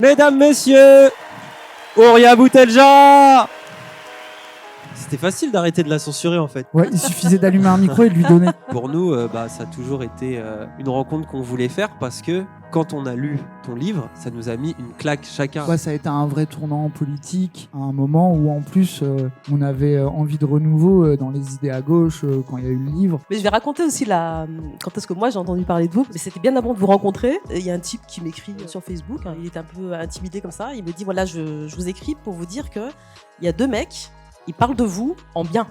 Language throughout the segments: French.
Mesdames, messieurs, Ouria Boutelja. C'était facile d'arrêter de la censurer en fait. Ouais, il suffisait d'allumer un micro et de lui donner. Pour nous, ça a toujours été une rencontre qu'on voulait faire parce que quand on a lu ton livre, ça nous a mis une claque chacun. Ouais, ça a été un vrai tournant politique, à un moment où en plus on avait envie de renouveau dans les idées à gauche quand il y a eu le livre. Mais je vais raconter aussi quand est-ce que moi j'ai entendu parler de vous. Mais c'était bien avant de vous rencontrer. Il y a un type qui m'écrit sur Facebook, il est un peu intimidé comme ça. Il me dit voilà, je vous écris pour vous dire qu'il y a 2 mecs, ils parlent de vous en bien.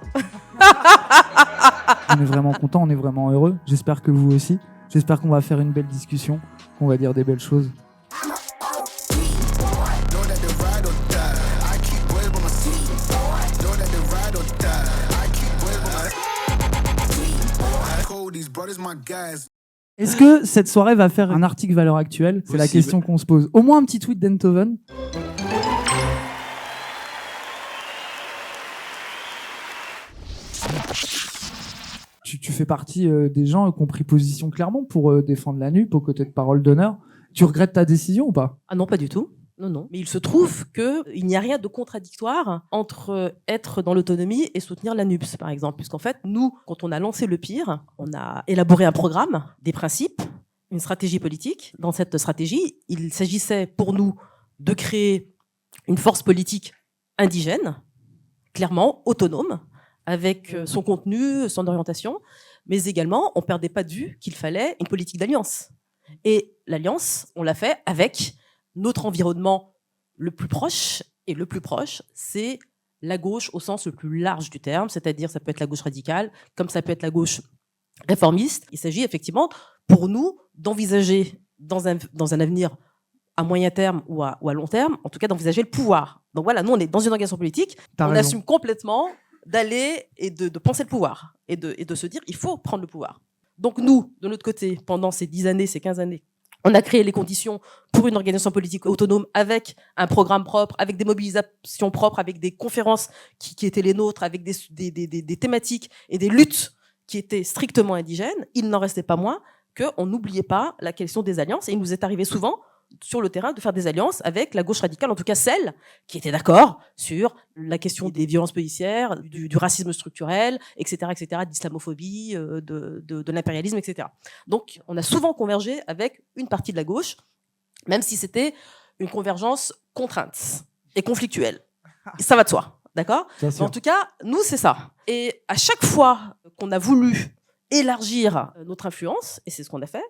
On est vraiment content, on est vraiment heureux. J'espère que vous aussi. J'espère qu'on va faire une belle discussion, qu'on va dire des belles choses. Est-ce que cette soirée va faire un article valeur actuelle ? C'est la question qu'on se pose. Au moins un petit tweet d'Enthoven. Tu fais partie des gens qui ont pris position clairement pour défendre la NUP aux côtés de Parole d'honneur. Tu regrettes ta décision ou pas ? Ah non, pas du tout. Non. Mais il se trouve qu'il n'y a rien de contradictoire entre être dans l'autonomie et soutenir la NUPS, par exemple. Puisqu'en fait, nous, quand on a lancé le PIR, on a élaboré un programme, des principes, une stratégie politique. Dans cette stratégie, il s'agissait pour nous de créer une force politique indigène, clairement autonome, avec son contenu, son orientation, mais également, on ne perdait pas de vue qu'il fallait une politique d'alliance. Et l'alliance, on l'a fait avec notre environnement le plus proche, et le plus proche, c'est la gauche au sens le plus large du terme, c'est-à-dire ça peut être la gauche radicale, comme ça peut être la gauche réformiste. Il s'agit effectivement, pour nous, d'envisager dans un avenir à moyen terme ou à long terme, en tout cas d'envisager le pouvoir. Donc voilà, nous on est dans une organisation politique, on assume complètement d'aller et de penser le pouvoir, et de se dire il faut prendre le pouvoir. Donc nous, de notre côté, pendant ces 10 années, ces 15 années, on a créé les conditions pour une organisation politique autonome avec un programme propre, avec des mobilisations propres, avec des conférences qui étaient les nôtres, avec des thématiques et des luttes qui étaient strictement indigènes. Il n'en restait pas moins qu'on n'oubliait pas la question des alliances. Et il nous est arrivé souvent sur le terrain de faire des alliances avec la gauche radicale, en tout cas celle qui était d'accord sur la question des violences policières, du racisme structurel, etc., de l'islamophobie, de l'impérialisme, etc. Donc, on a souvent convergé avec une partie de la gauche, même si c'était une convergence contrainte et conflictuelle. Ça va de soi, d'accord ? Mais en tout cas, nous, c'est ça. Et à chaque fois qu'on a voulu élargir notre influence, et c'est ce qu'on a fait,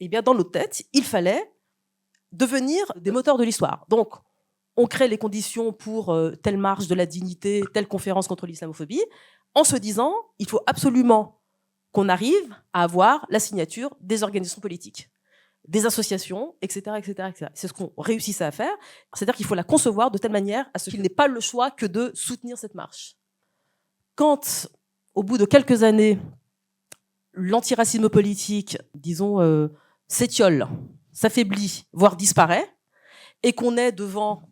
eh bien, dans notre tête, il fallait devenir des moteurs de l'histoire. Donc, on crée les conditions pour telle marche de la dignité, telle conférence contre l'islamophobie, en se disant, il faut absolument qu'on arrive à avoir la signature des organisations politiques, des associations, etc., etc. C'est ce qu'on réussissait à faire. C'est-à-dire qu'il faut la concevoir de telle manière à ce qu'il n'ait pas le choix que de soutenir cette marche. Quand, au bout de quelques années, l'antiracisme politique, disons, s'étiole, s'affaiblit, voire disparaît, et qu'on est devant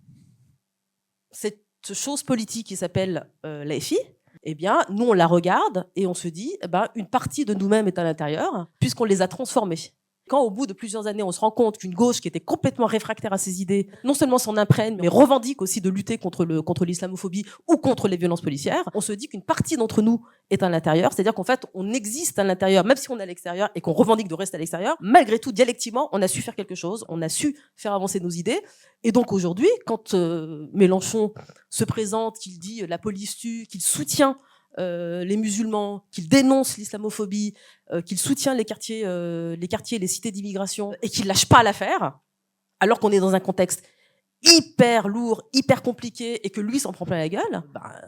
cette chose politique qui s'appelle l'AFI, eh bien, nous, on la regarde et on se dit, une partie de nous-mêmes est à l'intérieur, puisqu'on les a transformés. Quand, au bout de plusieurs années, on se rend compte qu'une gauche qui était complètement réfractaire à ses idées, non seulement s'en imprègne, mais revendique aussi de lutter contre l'islamophobie ou contre les violences policières, on se dit qu'une partie d'entre nous est à l'intérieur, c'est-à-dire qu'en fait, on existe à l'intérieur, même si on est à l'extérieur et qu'on revendique de rester à l'extérieur, malgré tout, dialectiquement, on a su faire quelque chose, on a su faire avancer nos idées. Et donc aujourd'hui, quand Mélenchon se présente, qu'il dit la police tue, qu'il soutient les musulmans, qu'il dénonce l'islamophobie, qu'il soutient les quartiers, les cités d'immigration, et qu'il lâche pas l'affaire, alors qu'on est dans un contexte hyper lourd, hyper compliqué, et que lui s'en prend plein la gueule,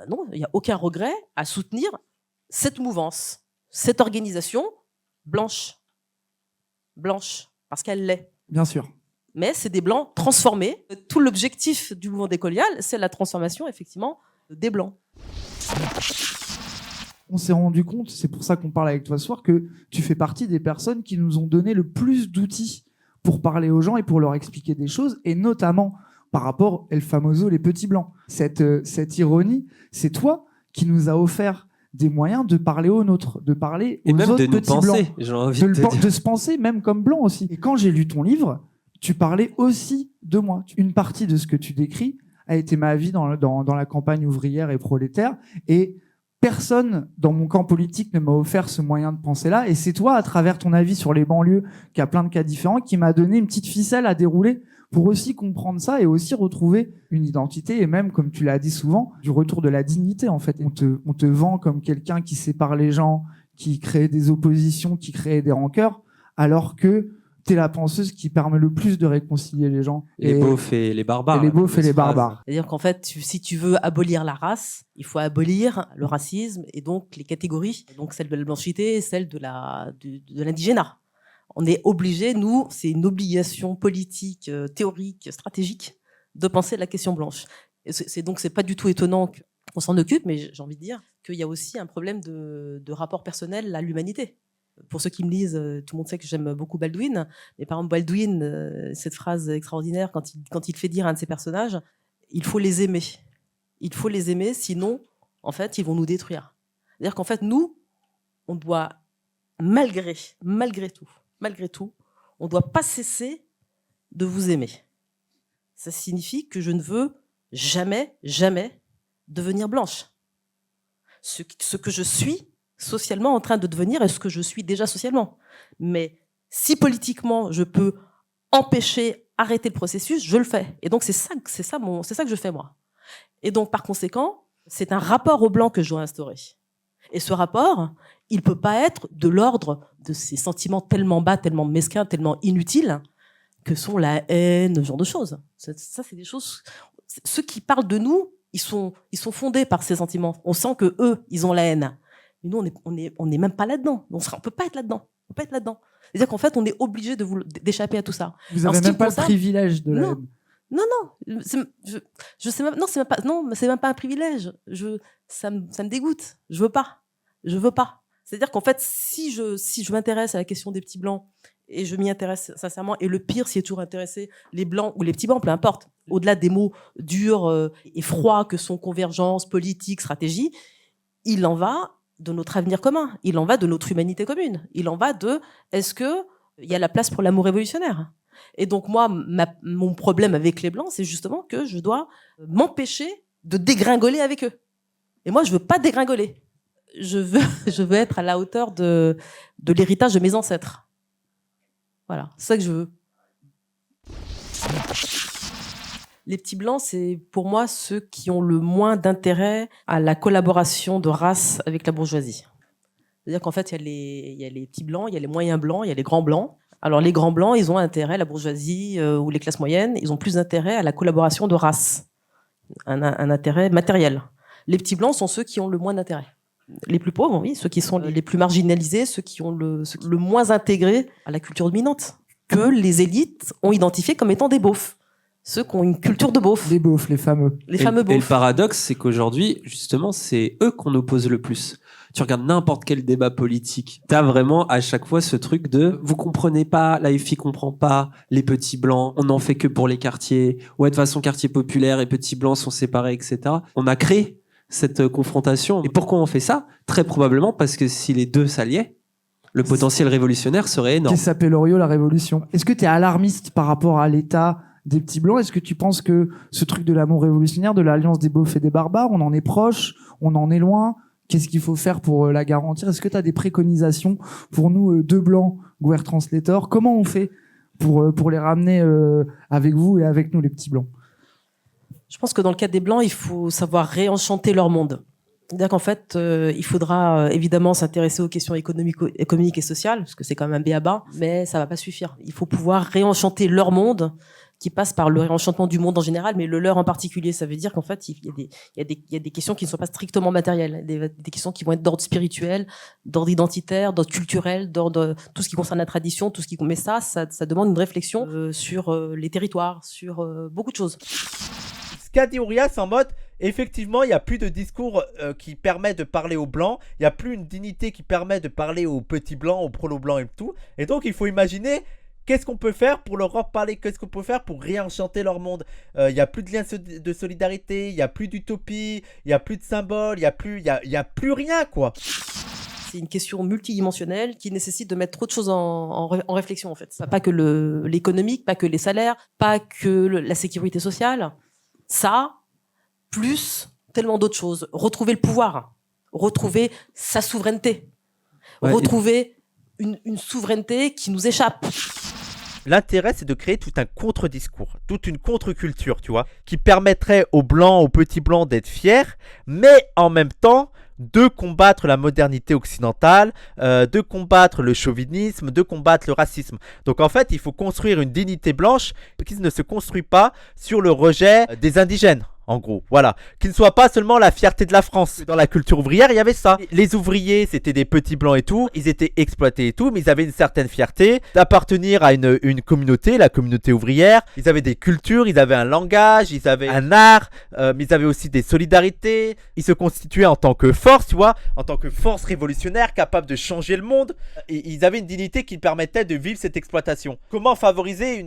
non, il n'y a aucun regret à soutenir cette mouvance, cette organisation blanche, parce qu'elle l'est. Bien sûr. Mais c'est des blancs transformés. Tout l'objectif du mouvement décolonial, c'est la transformation, effectivement, des blancs. On s'est rendu compte, c'est pour ça qu'on parle avec toi ce soir, que tu fais partie des personnes qui nous ont donné le plus d'outils pour parler aux gens et pour leur expliquer des choses, et notamment par rapport El Famoso, les petits blancs. Cette ironie, c'est toi qui nous as offert des moyens de parler aux nôtres, de parler aux autres petits blancs. Et même de nous penser, j'ai envie de te dire. De se penser même comme blanc aussi. Et quand j'ai lu ton livre, tu parlais aussi de moi. Une partie de ce que tu décris a été ma vie dans la campagne ouvrière et prolétaire, et personne dans mon camp politique ne m'a offert ce moyen de penser-là, et c'est toi, à travers ton avis sur les banlieues, qui a plein de cas différents, qui m'a donné une petite ficelle à dérouler pour aussi comprendre ça et aussi retrouver une identité, et même, comme tu l'as dit souvent, du retour de la dignité, en fait. On te vend comme quelqu'un qui sépare les gens, qui crée des oppositions, qui crée des rancœurs, alors que t'es la penseuse qui permet le plus de réconcilier les gens. Les beaufs et les barbares. Et les beaufs et les barbares. C'est-à-dire qu'en fait, si tu veux abolir la race, il faut abolir le racisme et donc les catégories, donc celle de la blanchité et celle de l'indigénat. On est obligé, nous, c'est une obligation politique, théorique, stratégique, de penser la question blanche. Donc c'est pas du tout étonnant qu'on s'en occupe, mais j'ai envie de dire qu'il y a aussi un problème de rapport personnel à l'humanité. Pour ceux qui me lisent, tout le monde sait que j'aime beaucoup Baldwin. Mais par exemple, Baldwin, cette phrase extraordinaire, quand il fait dire à un de ses personnages, il faut les aimer. Il faut les aimer, sinon, en fait, ils vont nous détruire. C'est-à-dire qu'en fait, nous, on doit, malgré tout, on ne doit pas cesser de vous aimer. Ça signifie que je ne veux jamais devenir blanche. Ce que je suis socialement en train de devenir et ce que je suis déjà socialement. Mais si politiquement je peux empêcher, arrêter le processus, je le fais. Et donc c'est ça que je fais moi. Et donc par conséquent, c'est un rapport au blanc que je dois instaurer. Et ce rapport, il peut pas être de l'ordre de ces sentiments tellement bas, tellement mesquins, tellement inutiles que sont la haine, ce genre de choses. Ça c'est des choses. Ceux qui parlent de nous, ils sont fondés par ces sentiments. On sent que eux, ils ont la haine. Mais nous, on est même pas là-dedans. On peut pas être là-dedans. On peut pas être là-dedans. C'est-à-dire qu'en fait, on est obligé d'échapper à tout ça. Vous avez même pas le privilège de la haine. Non. Je sais même, non, c'est même pas un privilège. Ça me dégoûte. Je veux pas. C'est-à-dire qu'en fait, si je m'intéresse à la question des petits blancs, et je m'y intéresse sincèrement, et le pire, s'y est toujours intéressé, les blancs ou les petits blancs, peu importe, au-delà des mots durs et froids que sont convergence, politique, stratégie, il en va de notre avenir commun, il en va de notre humanité commune, il en va de est-ce que il y a la place pour l'amour révolutionnaire. Et donc moi, mon problème avec les blancs, c'est justement que je dois m'empêcher de dégringoler avec eux. Et moi, je veux pas dégringoler. Je veux être à la hauteur de l'héritage de mes ancêtres. Voilà, c'est ça que je veux. Les petits blancs, c'est pour moi ceux qui ont le moins d'intérêt à la collaboration de race avec la bourgeoisie. C'est-à-dire qu'en fait, il y a les petits blancs, il y a les moyens blancs, il y a les grands blancs. Alors les grands blancs, ils ont intérêt, la bourgeoisie ou les classes moyennes, ils ont plus d'intérêt à la collaboration de race, un intérêt matériel. Les petits blancs sont ceux qui ont le moins d'intérêt. Les plus pauvres, oui, ceux qui sont les plus marginalisés, ceux qui ont le moins intégré à la culture dominante, que les élites ont identifié comme étant des beaufs. Ceux qui ont une culture de beauf. Les beaufs, les fameux. Les fameux beaufs. Et le paradoxe, c'est qu'aujourd'hui, justement, c'est eux qu'on oppose le plus. Tu regardes n'importe quel débat politique, t'as vraiment à chaque fois ce truc de vous comprenez pas, la FI comprend pas, les petits blancs, on n'en fait que pour les quartiers, ouais, de façon quartier populaire et petits blancs sont séparés, etc. On a créé cette confrontation. Et pourquoi on fait ça? Très probablement parce que si les deux s'alliaient, le potentiel révolutionnaire serait énorme. Qui s'appelle Loriot, la révolution. Est-ce que t'es alarmiste par rapport à l'état des petits blancs? Est-ce que tu penses que ce truc de l'amour révolutionnaire, de l'alliance des beaufs et des barbares, on en est proche, on en est loin? Qu'est-ce qu'il faut faire pour la garantir? Est-ce que tu as des préconisations pour nous, deux blancs, Google Translator? Comment on fait pour les ramener avec vous et avec nous, les petits blancs? Je pense que dans le cas des blancs, il faut savoir réenchanter leur monde. C'est-à-dire qu'en fait, il faudra évidemment s'intéresser aux questions économiques et sociales, parce que c'est quand même un b.a.-ba, mais ça va pas suffire. Il faut pouvoir réenchanter leur monde, qui passe par le réenchantement du monde en général, mais le leur en particulier. Ça veut dire qu'en fait, il y a des questions qui ne sont pas strictement matérielles, des questions qui vont être d'ordre spirituel, d'ordre identitaire, d'ordre culturel, d'ordre tout ce qui concerne la tradition, tout ce qui. Mais ça demande une réflexion sur les territoires, sur beaucoup de choses. Ce qu'a dit Ouria, c'est en mode, effectivement, il n'y a plus de discours qui permet de parler aux blancs, il n'y a plus une dignité qui permet de parler aux petits blancs, aux prolos-blancs et tout. Et donc, il faut imaginer qu'est-ce qu'on peut faire pour leur parler, qu'est-ce qu'on peut faire pour réenchanter leur monde. Il n'y a plus de lien de solidarité, il n'y a plus d'utopie, il n'y a plus de symboles, il n'y a plus rien, quoi. c'est une question multidimensionnelle qui nécessite de mettre trop de choses en réflexion, en fait. Pas que l'économique, pas que les salaires, pas que la sécurité sociale. Ça, plus tellement d'autres choses. Retrouver le pouvoir, retrouver sa souveraineté, retrouver une souveraineté qui nous échappe. L'intérêt, c'est de créer tout un contre-discours, toute une contre-culture, tu vois, qui permettrait aux blancs, aux petits blancs d'être fiers, mais en même temps de combattre la modernité occidentale, de combattre le chauvinisme, de combattre le racisme. Donc en fait, il faut construire une dignité blanche qui ne se construit pas sur le rejet des indigènes. En gros, voilà. Qui ne soit pas seulement la fierté de la France. Dans la culture ouvrière, il y avait ça. Les ouvriers, c'était des petits blancs et tout. Ils étaient exploités et tout, mais ils avaient une certaine fierté d'appartenir à une communauté, la communauté ouvrière. Ils avaient des cultures, ils avaient un langage, ils avaient un art, mais ils avaient aussi des solidarités. Ils se constituaient en tant que force, tu vois, en tant que force révolutionnaire capable de changer le monde. Et ils avaient une dignité qui permettait de vivre cette exploitation. Comment favoriser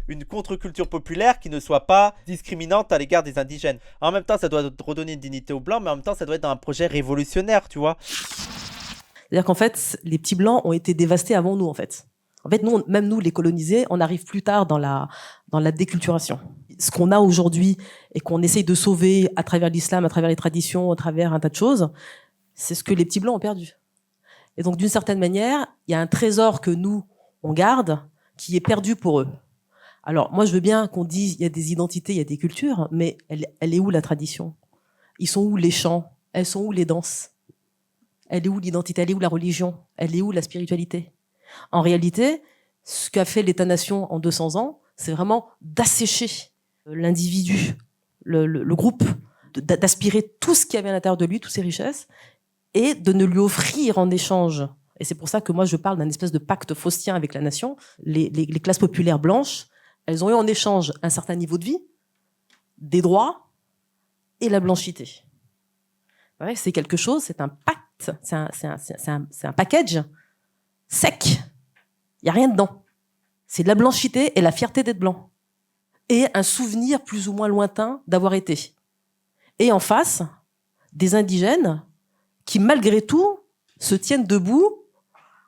une contre-culture populaire qui ne soit pas discriminante à l'égard des indigènes? En même temps, ça doit redonner une dignité aux blancs, mais en même temps, ça doit être dans un projet révolutionnaire, tu vois. C'est-à-dire qu'en fait, les petits blancs ont été dévastés avant nous, en fait. En fait, nous, même nous, les colonisés, on arrive plus tard dans la déculturation. Ce qu'on a aujourd'hui et qu'on essaye de sauver à travers l'islam, à travers les traditions, à travers un tas de choses, c'est ce que les petits blancs ont perdu. Et donc, d'une certaine manière, il y a un trésor que nous, on garde, qui est perdu pour eux. Alors, moi, je veux bien qu'on dise, il y a des identités, il y a des cultures, mais elle est où la tradition? Ils sont où les chants? Elles sont où les danses? Elle est où l'identité? Elle est où la religion? Elle est où la spiritualité? En réalité, ce qu'a fait l'État-nation en 200 ans, c'est vraiment d'assécher l'individu, le groupe, d'aspirer tout ce qu'il y avait à l'intérieur de lui, toutes ses richesses, et de ne lui offrir en échange. Et c'est pour ça que moi, je parle d'un espèce de pacte faustien avec la nation. Les classes populaires blanches, elles ont eu en échange un certain niveau de vie, des droits et la blanchité. Ouais, c'est quelque chose, c'est un pacte, c'est un package sec. Il n'y a rien dedans. C'est de la blanchité et la fierté d'être blanc. Et un souvenir plus ou moins lointain d'avoir été. Et en face, des indigènes qui, malgré tout, se tiennent debout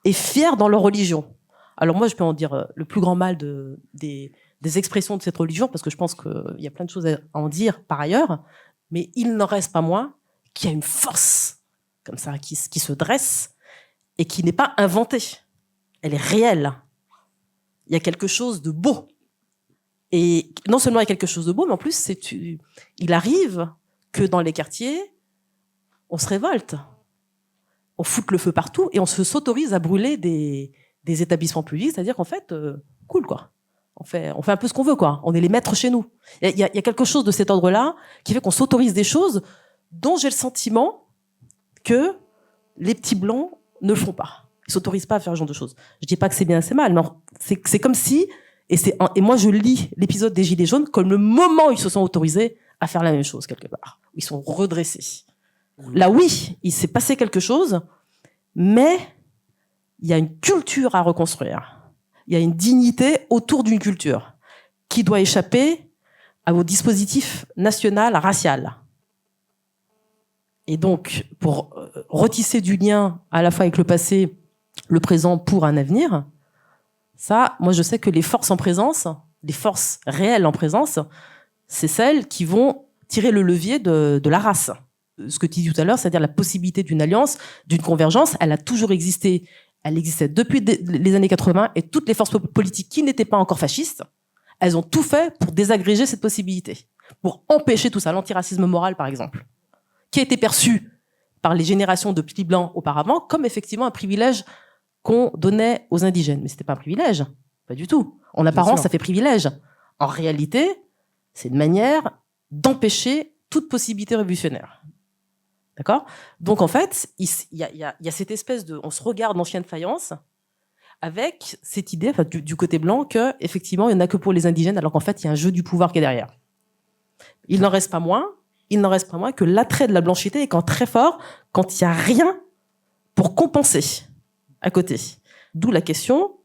et fiers dans leur religion. Alors moi, je peux en dire le plus grand mal des expressions de cette religion, parce que je pense qu'il y a plein de choses à en dire par ailleurs, mais il n'en reste pas moins qu'il y a une force comme ça qui se dresse et qui n'est pas inventée. Elle est réelle. Il y a quelque chose de beau. Et non seulement il y a quelque chose de beau, mais en plus, il arrive que dans les quartiers, on se révolte. On fout le feu partout et on s'autorise à brûler des établissements publics, c'est-à-dire qu'en fait, cool, quoi. On fait un peu ce qu'on veut, quoi. On est les maîtres chez nous. Il y a quelque chose de cet ordre-là qui fait qu'on s'autorise des choses dont j'ai le sentiment que les petits blancs ne le font pas. Ils s'autorisent pas à faire ce genre de choses. Je dis pas que c'est bien, c'est mal, mais c'est comme si, et moi je lis l'épisode des Gilets jaunes comme le moment où ils se sont autorisés à faire la même chose quelque part. Ils sont redressés. Là, oui, il s'est passé quelque chose, mais il y a une culture à reconstruire. Il y a une dignité autour d'une culture qui doit échapper au dispositif national racial. Et donc, pour retisser du lien à la fois avec le passé, le présent pour un avenir, ça, moi je sais que les forces en présence, les forces réelles en présence, c'est celles qui vont tirer le levier de la race. Ce que tu dis tout à l'heure, c'est-à-dire la possibilité d'une alliance, d'une convergence, elle a toujours existé. Elle existait depuis les années 80 et toutes les forces politiques qui n'étaient pas encore fascistes, elles ont tout fait pour désagréger cette possibilité, pour empêcher tout ça, l'antiracisme moral par exemple, qui a été perçu par les générations de petits blancs auparavant comme effectivement un privilège qu'on donnait aux indigènes. Mais c'était pas un privilège, pas du tout. En apparence, ça fait privilège. En réalité, c'est une manière d'empêcher toute possibilité révolutionnaire. D'accord? Donc, en fait, il y a cette espèce de... On se regarde en chien de faïence avec cette idée, enfin, du côté blanc, que effectivement, il n'y en a que pour les indigènes, alors qu'en fait, il y a un jeu du pouvoir qui est derrière. Il n'en reste pas moins que l'attrait de la blanchité est quand très fort quand il n'y a rien pour compenser à côté. D'où la question,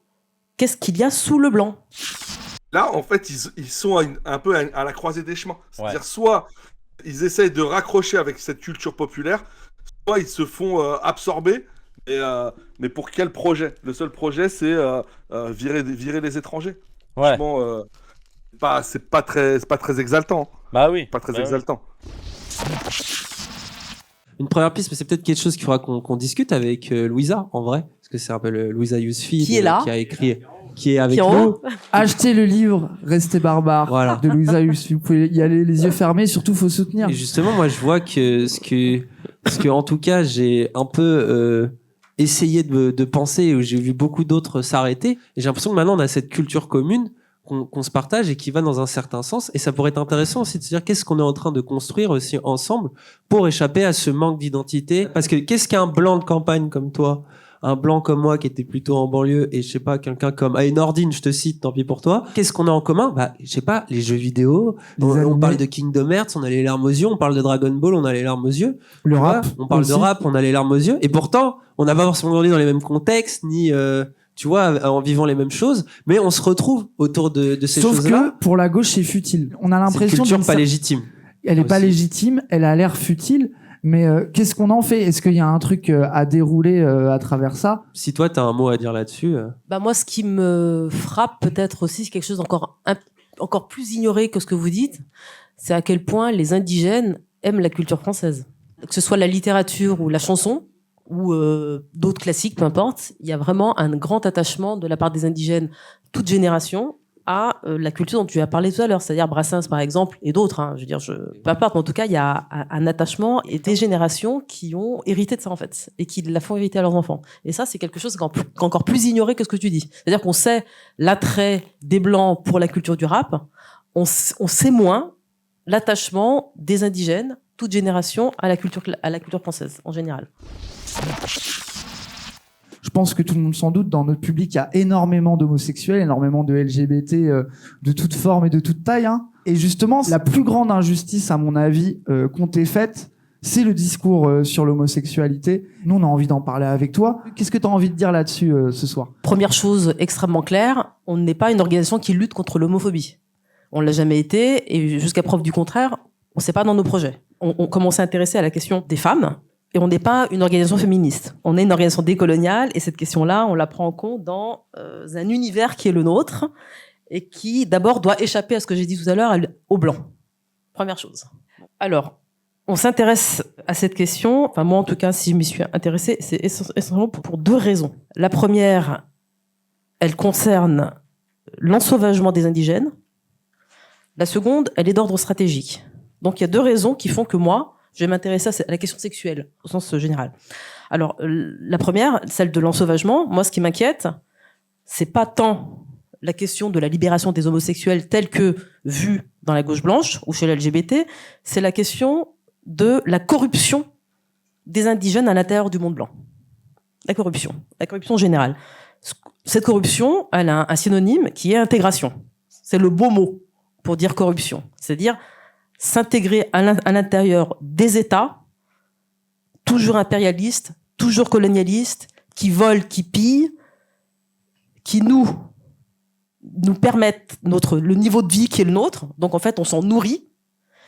qu'est-ce qu'il y a sous le blanc? Là, en fait, ils sont un peu à la croisée des chemins. C'est-à-dire, soit ils essayent de raccrocher avec cette culture populaire, soit ils se font absorber. Mais pour quel projet? Le seul projet, c'est virer les étrangers. Ouais. Franchement, c'est pas très exaltant. Bah oui. Pas très Bah oui. exaltant. Une première piste, mais c'est peut-être quelque chose qu'il faudra qu'on discute avec Louisa, en vrai. Parce que c'est un peu Louisa Yousfi Qui est là. qui a écrit, qui est avec Qui est en nous. haut. Achetez le livre Restez barbare Voilà. de Louisa Yousfi. Vous pouvez y aller les yeux fermés, surtout faut soutenir. Et justement, moi, je vois que ce que en tout cas, j'ai un peu essayé de penser, où j'ai vu beaucoup d'autres s'arrêter. Et j'ai l'impression que maintenant, on a cette culture commune qu'on se partage et qui va dans un certain sens. Et ça pourrait être intéressant aussi de se dire qu'est-ce qu'on est en train de construire aussi ensemble pour échapper à ce manque d'identité. Parce que qu'est-ce qu'un blanc de campagne comme toi, un blanc comme moi qui était plutôt en banlieue, et je sais pas, quelqu'un comme Nordine, je te cite, tant pis pour toi. Qu'est-ce qu'on a en commun? Bah, je sais pas, les jeux vidéo. On animés. parle de Kingdom Hearts, on a les larmes aux yeux. On parle de Dragon Ball, on a les larmes aux yeux. Le Tu vois, rap. on parle aussi. de rap, on a les larmes aux yeux. Et pourtant, on n'a pas forcément grandi dans les mêmes contextes, ni, tu vois, en vivant les mêmes choses. Mais on se retrouve autour de ces Sauf choses-là. que pour la gauche, c'est futile. On a C'est une l'impression culture d'une pas cer- légitime. Elle est pas aussi. légitime, elle a l'air futile. Mais qu'est-ce qu'on en fait? Est-ce qu'il y a un truc à dérouler à travers ça? Si toi, t'as un mot à dire là-dessus. Bah moi, ce qui me frappe peut-être aussi, c'est quelque chose encore plus ignoré que ce que vous dites, c'est à quel point les indigènes aiment la culture française. Que ce soit la littérature ou la chanson, ou d'autres classiques, peu importe, il y a vraiment un grand attachement de la part des indigènes, toute génération, à la culture dont tu as parlé tout à l'heure, c'est-à-dire Brassens par exemple, et d'autres. Hein, je veux dire, peu importe, mais en tout cas, il y a un attachement et des générations qui ont hérité de ça en fait, et qui la font hériter à leurs enfants. Et ça, c'est quelque chose encore plus ignoré que ce que tu dis. C'est-à-dire qu'on sait l'attrait des blancs pour la culture du rap, on sait moins l'attachement des indigènes, toute génération, à la culture française en général. Je pense que tout le monde s'en doute, dans notre public, il y a énormément d'homosexuels, énormément de LGBT de toute forme et de toute taille. Hein. Et justement, la plus grande injustice, à mon avis, qu'on t'ait faite, c'est le discours sur l'homosexualité. Nous, on a envie d'en parler avec toi. Qu'est-ce que tu as envie de dire là-dessus ce soir? Première chose extrêmement claire, on n'est pas une organisation qui lutte contre l'homophobie. On l'a jamais été, et jusqu'à preuve du contraire, on sait pas dans nos projets. On commence à s'intéresser à la question des femmes, et on n'est pas une organisation féministe. On est une organisation décoloniale, et cette question-là, on la prend en compte dans un univers qui est le nôtre, et qui, d'abord, doit échapper à ce que j'ai dit tout à l'heure, aux blancs. Première chose. Alors, on s'intéresse à cette question, enfin moi en tout cas, si je m'y suis intéressée, c'est essentiellement pour deux raisons. La première, elle concerne l'ensauvagement des indigènes. La seconde, elle est d'ordre stratégique. Donc il y a deux raisons qui font que moi, je vais m'intéresser à la question sexuelle, au sens général. Alors, la première, celle de l'ensauvagement, moi ce qui m'inquiète, c'est pas tant la question de la libération des homosexuels telle que vue dans la gauche blanche ou chez l'LGBT, c'est la question de la corruption des indigènes à l'intérieur du monde blanc. La corruption générale. Cette corruption, elle a un synonyme qui est intégration. C'est le beau mot pour dire corruption. C'est-à-dire s'intégrer à l'intérieur des États, toujours impérialistes, toujours colonialistes, qui volent, qui pillent, qui nous permettent le niveau de vie qui est le nôtre. Donc en fait, on s'en nourrit.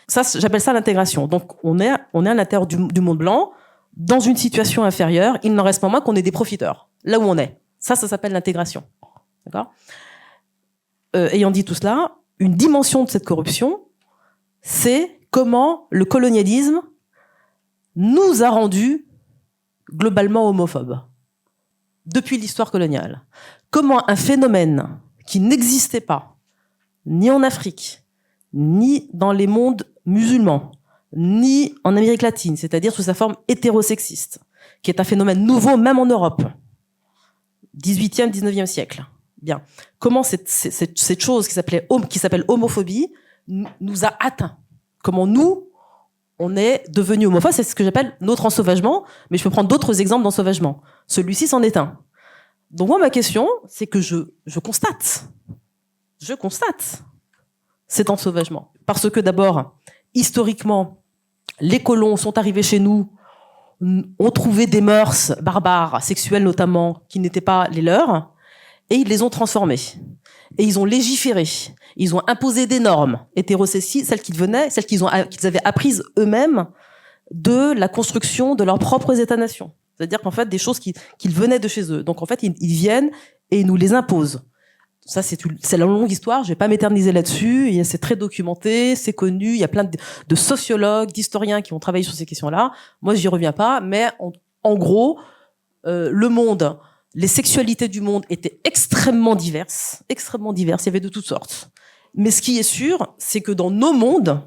Ça, j'appelle ça l'intégration. Donc on est à l'intérieur du monde blanc, dans une situation inférieure. Il n'en reste pas moins qu'on est des profiteurs, là où on est. Ça s'appelle l'intégration. D'accord ? Ayant dit tout cela, une dimension de cette corruption, c'est comment le colonialisme nous a rendus globalement homophobes depuis l'histoire coloniale. Comment un phénomène qui n'existait pas ni en Afrique, ni dans les mondes musulmans, ni en Amérique latine, c'est-à-dire sous sa forme hétérosexiste, qui est un phénomène nouveau même en Europe, 18e, 19e siècle. Bien. Comment cette chose qui s'appelle homophobie nous a atteints? Comment nous, on est devenus homophobes? C'est ce que j'appelle notre ensauvagement, mais je peux prendre d'autres exemples d'ensauvagement. Celui-ci s'en est un. Donc moi, ma question, c'est que je constate cet ensauvagement. Parce que d'abord, historiquement, les colons sont arrivés chez nous, ont trouvé des mœurs barbares, sexuelles notamment, qui n'étaient pas les leurs, et ils les ont transformées. Et ils ont légiféré. Ils ont imposé des normes hétérosexistes, celles qu'ils avaient apprises eux-mêmes de la construction de leurs propres États-nations. C'est-à-dire qu'en fait, des choses qui venaient de chez eux. Donc en fait, ils viennent et ils nous les imposent. Ça, c'est la longue histoire. Je vais pas m'éterniser là-dessus. C'est très documenté, c'est connu. Il y a plein de sociologues, d'historiens qui ont travaillé sur ces questions-là. Moi, j'y reviens pas. Mais en gros, le monde, les sexualités du monde étaient extrêmement diverses. Extrêmement diverses. Il y avait de toutes sortes. Mais ce qui est sûr, c'est que dans nos mondes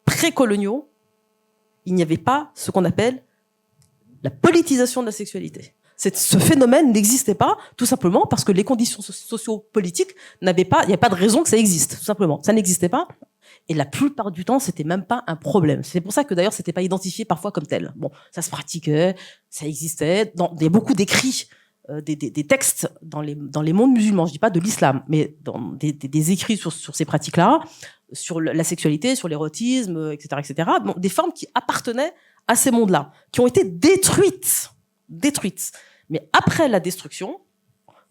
précoloniaux, il n'y avait pas ce qu'on appelle la politisation de la sexualité. Ce phénomène n'existait pas, tout simplement parce que les conditions sociopolitiques il n'y avait pas de raison que ça existe, tout simplement. Ça n'existait pas. Et la plupart du temps, c'était même pas un problème. C'est pour ça que d'ailleurs, c'était pas identifié parfois comme tel. Bon, ça se pratiquait, ça existait. Il y a beaucoup d'écrits, des textes dans les mondes musulmans. Je dis pas de l'islam, mais dans des écrits sur ces pratiques-là, sur la sexualité, sur l'érotisme, etc. Bon, des formes qui appartenaient à ces mondes-là, qui ont été détruites. Mais après la destruction,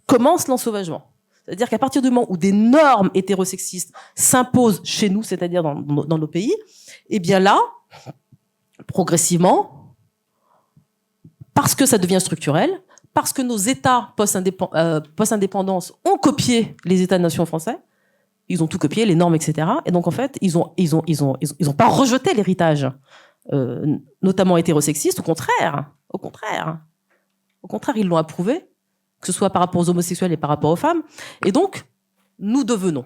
commence l'ensauvagement. C'est-à-dire qu'à partir du moment où des normes hétérosexistes s'imposent chez nous, c'est-à-dire dans nos pays, eh bien là, progressivement, parce que ça devient structurel, parce que nos États post-indépendance ont copié les États-nations français, ils ont tout copié, les normes, etc. Et donc en fait, ils ont pas rejeté l'héritage, notamment hétérosexiste. Au contraire, ils l'ont approuvé, que ce soit par rapport aux homosexuels et par rapport aux femmes. Et donc, nous devenons.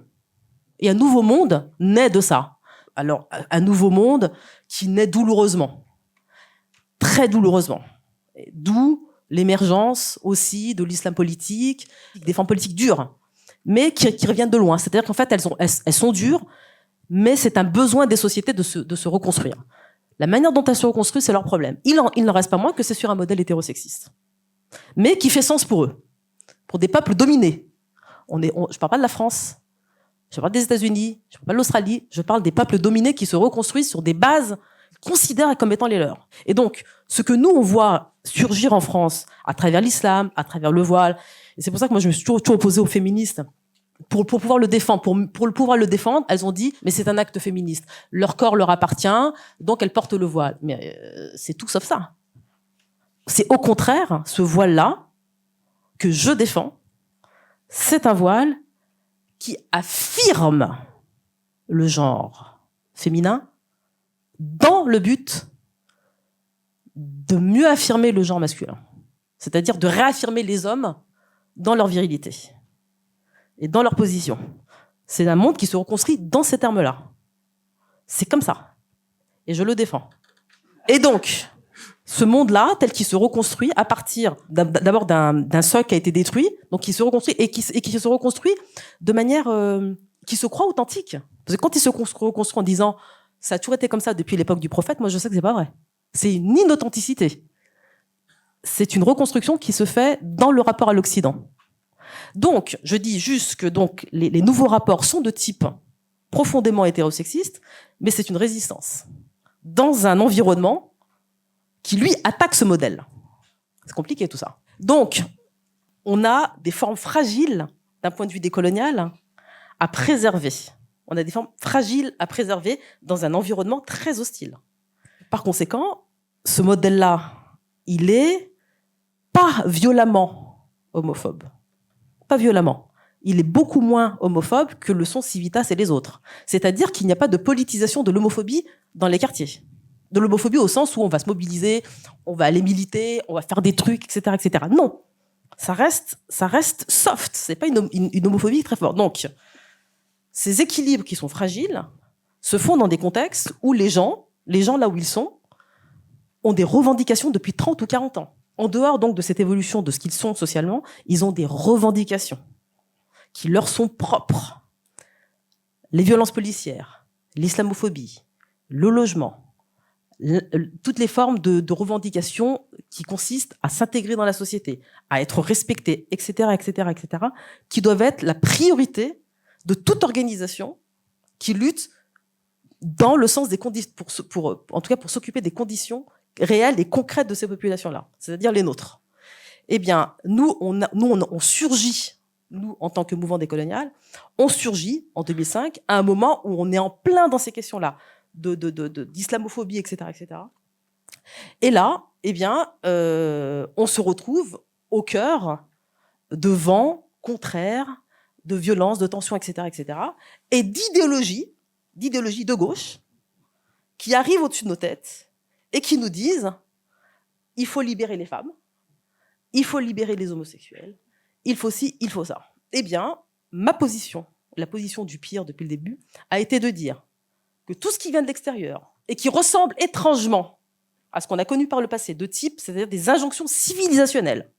Et un nouveau monde naît de ça. Alors, un nouveau monde qui naît douloureusement. Très douloureusement. D'où l'émergence aussi de l'islam politique, des formes politiques dures, mais qui reviennent de loin. C'est-à-dire qu'en fait, elles sont dures, mais c'est un besoin des sociétés de se reconstruire. La manière dont elles se reconstruisent, c'est leur problème. Il n'en reste pas moins que c'est sur un modèle hétérosexiste, mais qui fait sens pour eux, pour des peuples dominés. Je parle pas de la France, je parle des États-Unis, je parle pas de l'Australie, je parle des peuples dominés qui se reconstruisent sur des bases considérées comme étant les leurs. Et donc, ce que nous, on voit surgir en France, à travers l'islam, à travers le voile, et c'est pour ça que moi, je me suis toujours opposée aux féministes, pour pouvoir le défendre, pour pouvoir le défendre, elles ont dit, mais c'est un acte féministe. Leur corps leur appartient, donc elles portent le voile. Mais c'est tout sauf ça. C'est au contraire, ce voile-là, que je défends, c'est un voile qui affirme le genre féminin dans le but de mieux affirmer le genre masculin. C'est-à-dire de réaffirmer les hommes dans leur virilité et dans leur position. C'est un monde qui se reconstruit dans ces termes-là. C'est comme ça. Et je le défends. Et donc, ce monde-là, tel qu'il se reconstruit à partir d'abord d'un socle qui a été détruit, donc qui se reconstruit et qui se reconstruit de manière qui se croit authentique. Parce que quand il se reconstruit en disant ça a toujours été comme ça depuis l'époque du prophète, moi je sais que c'est pas vrai. C'est une inauthenticité. C'est une reconstruction qui se fait dans le rapport à l'Occident. Donc, je dis juste que donc les nouveaux rapports sont de type profondément hétérosexiste, mais c'est une résistance dans un environnement qui, lui, attaque ce modèle. C'est compliqué, tout ça. Donc, on a des formes fragiles, d'un point de vue décolonial, à préserver. On a des formes fragiles à préserver dans un environnement très hostile. Par conséquent, ce modèle-là, il est pas violemment homophobe. Pas violemment. Il est beaucoup moins homophobe que le sont Civitas et les autres. C'est-à-dire qu'il n'y a pas de politisation de l'homophobie dans les quartiers. De l'homophobie au sens où on va se mobiliser, on va aller militer, on va faire des trucs, etc., etc. Non. Ça reste soft. C'est pas une homophobie très forte. Donc, ces équilibres qui sont fragiles se font dans des contextes où les gens là où ils sont, ont des revendications depuis 30 ou 40 ans. En dehors donc de cette évolution de ce qu'ils sont socialement, ils ont des revendications qui leur sont propres. Les violences policières, l'islamophobie, le logement, toutes les formes de revendications qui consistent à s'intégrer dans la société, à être respectés, etc., etc., etc., qui doivent être la priorité de toute organisation qui lutte dans le sens des conditions, en tout cas pour s'occuper des conditions réelles et concrètes de ces populations-là, c'est-à-dire les nôtres. Eh bien, nous, on surgit, nous, en tant que mouvement décolonial, on surgit en 2005 à un moment où on est en plein dans ces questions-là, d'islamophobie, etc., etc. Et là, eh bien, on se retrouve au cœur de vents contraires, de violences, de tensions, etc., et d'idéologies de gauche qui arrivent au-dessus de nos têtes et qui nous disent il faut libérer les femmes, il faut libérer les homosexuels, il faut ci, il faut ça. Eh bien, ma position, la position du pire depuis le début, a été de dire que tout ce qui vient de l'extérieur et qui ressemble étrangement à ce qu'on a connu par le passé, de type, c'est-à-dire des injonctions civilisationnelles,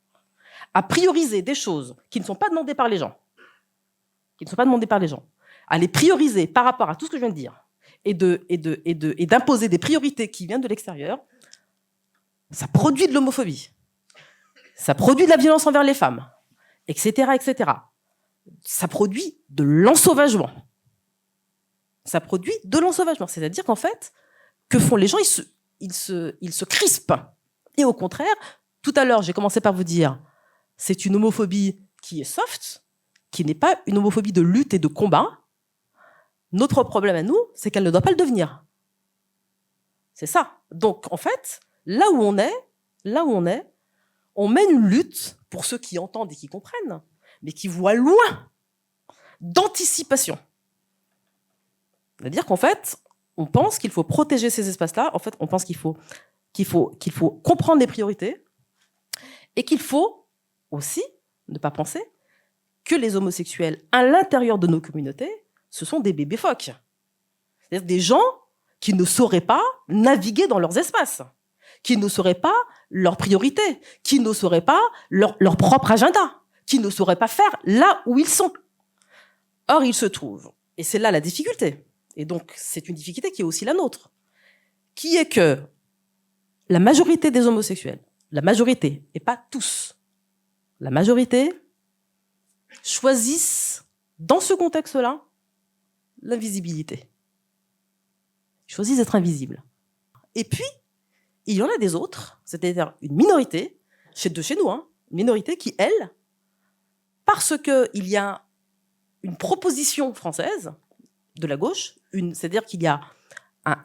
à prioriser des choses qui ne sont pas demandées par les gens, à les prioriser par rapport à tout ce que je viens de dire, et d'imposer des priorités qui viennent de l'extérieur, ça produit de l'homophobie, ça produit de la violence envers les femmes, etc., etc. Ça produit de l'ensauvagement. C'est-à-dire qu'en fait, que font les gens ? Ils se crispent. Et au contraire, tout à l'heure, j'ai commencé par vous dire, c'est une homophobie qui est soft, qui n'est pas une homophobie de lutte et de combat. Notre problème à nous, c'est qu'elle ne doit pas le devenir. C'est ça. Donc, en fait, là où on est, on mène une lutte, pour ceux qui entendent et qui comprennent, mais qui voient loin, d'anticipation. C'est-à-dire qu'en fait, on pense qu'il faut protéger ces espaces-là. En fait, on pense qu'il faut comprendre les priorités et qu'il faut aussi ne pas penser que les homosexuels à l'intérieur de nos communautés, ce sont des bébés phoques. C'est-à-dire des gens qui ne sauraient pas naviguer dans leurs espaces, qui ne sauraient pas leurs priorités, qui ne sauraient pas leur propre agenda, qui ne sauraient pas faire là où ils sont. Or, il se trouve, et c'est là la difficulté, et donc c'est une difficulté qui est aussi la nôtre, qui est que la majorité des homosexuels, la majorité, et pas tous, la majorité choisissent, dans ce contexte-là, l'invisibilité. Ils choisissent d'être invisibles. Et puis, il y en a des autres, c'est-à-dire une minorité, de chez nous, une minorité qui, elle, parce qu'il y a une proposition française de la gauche, c'est-à-dire qu'il y a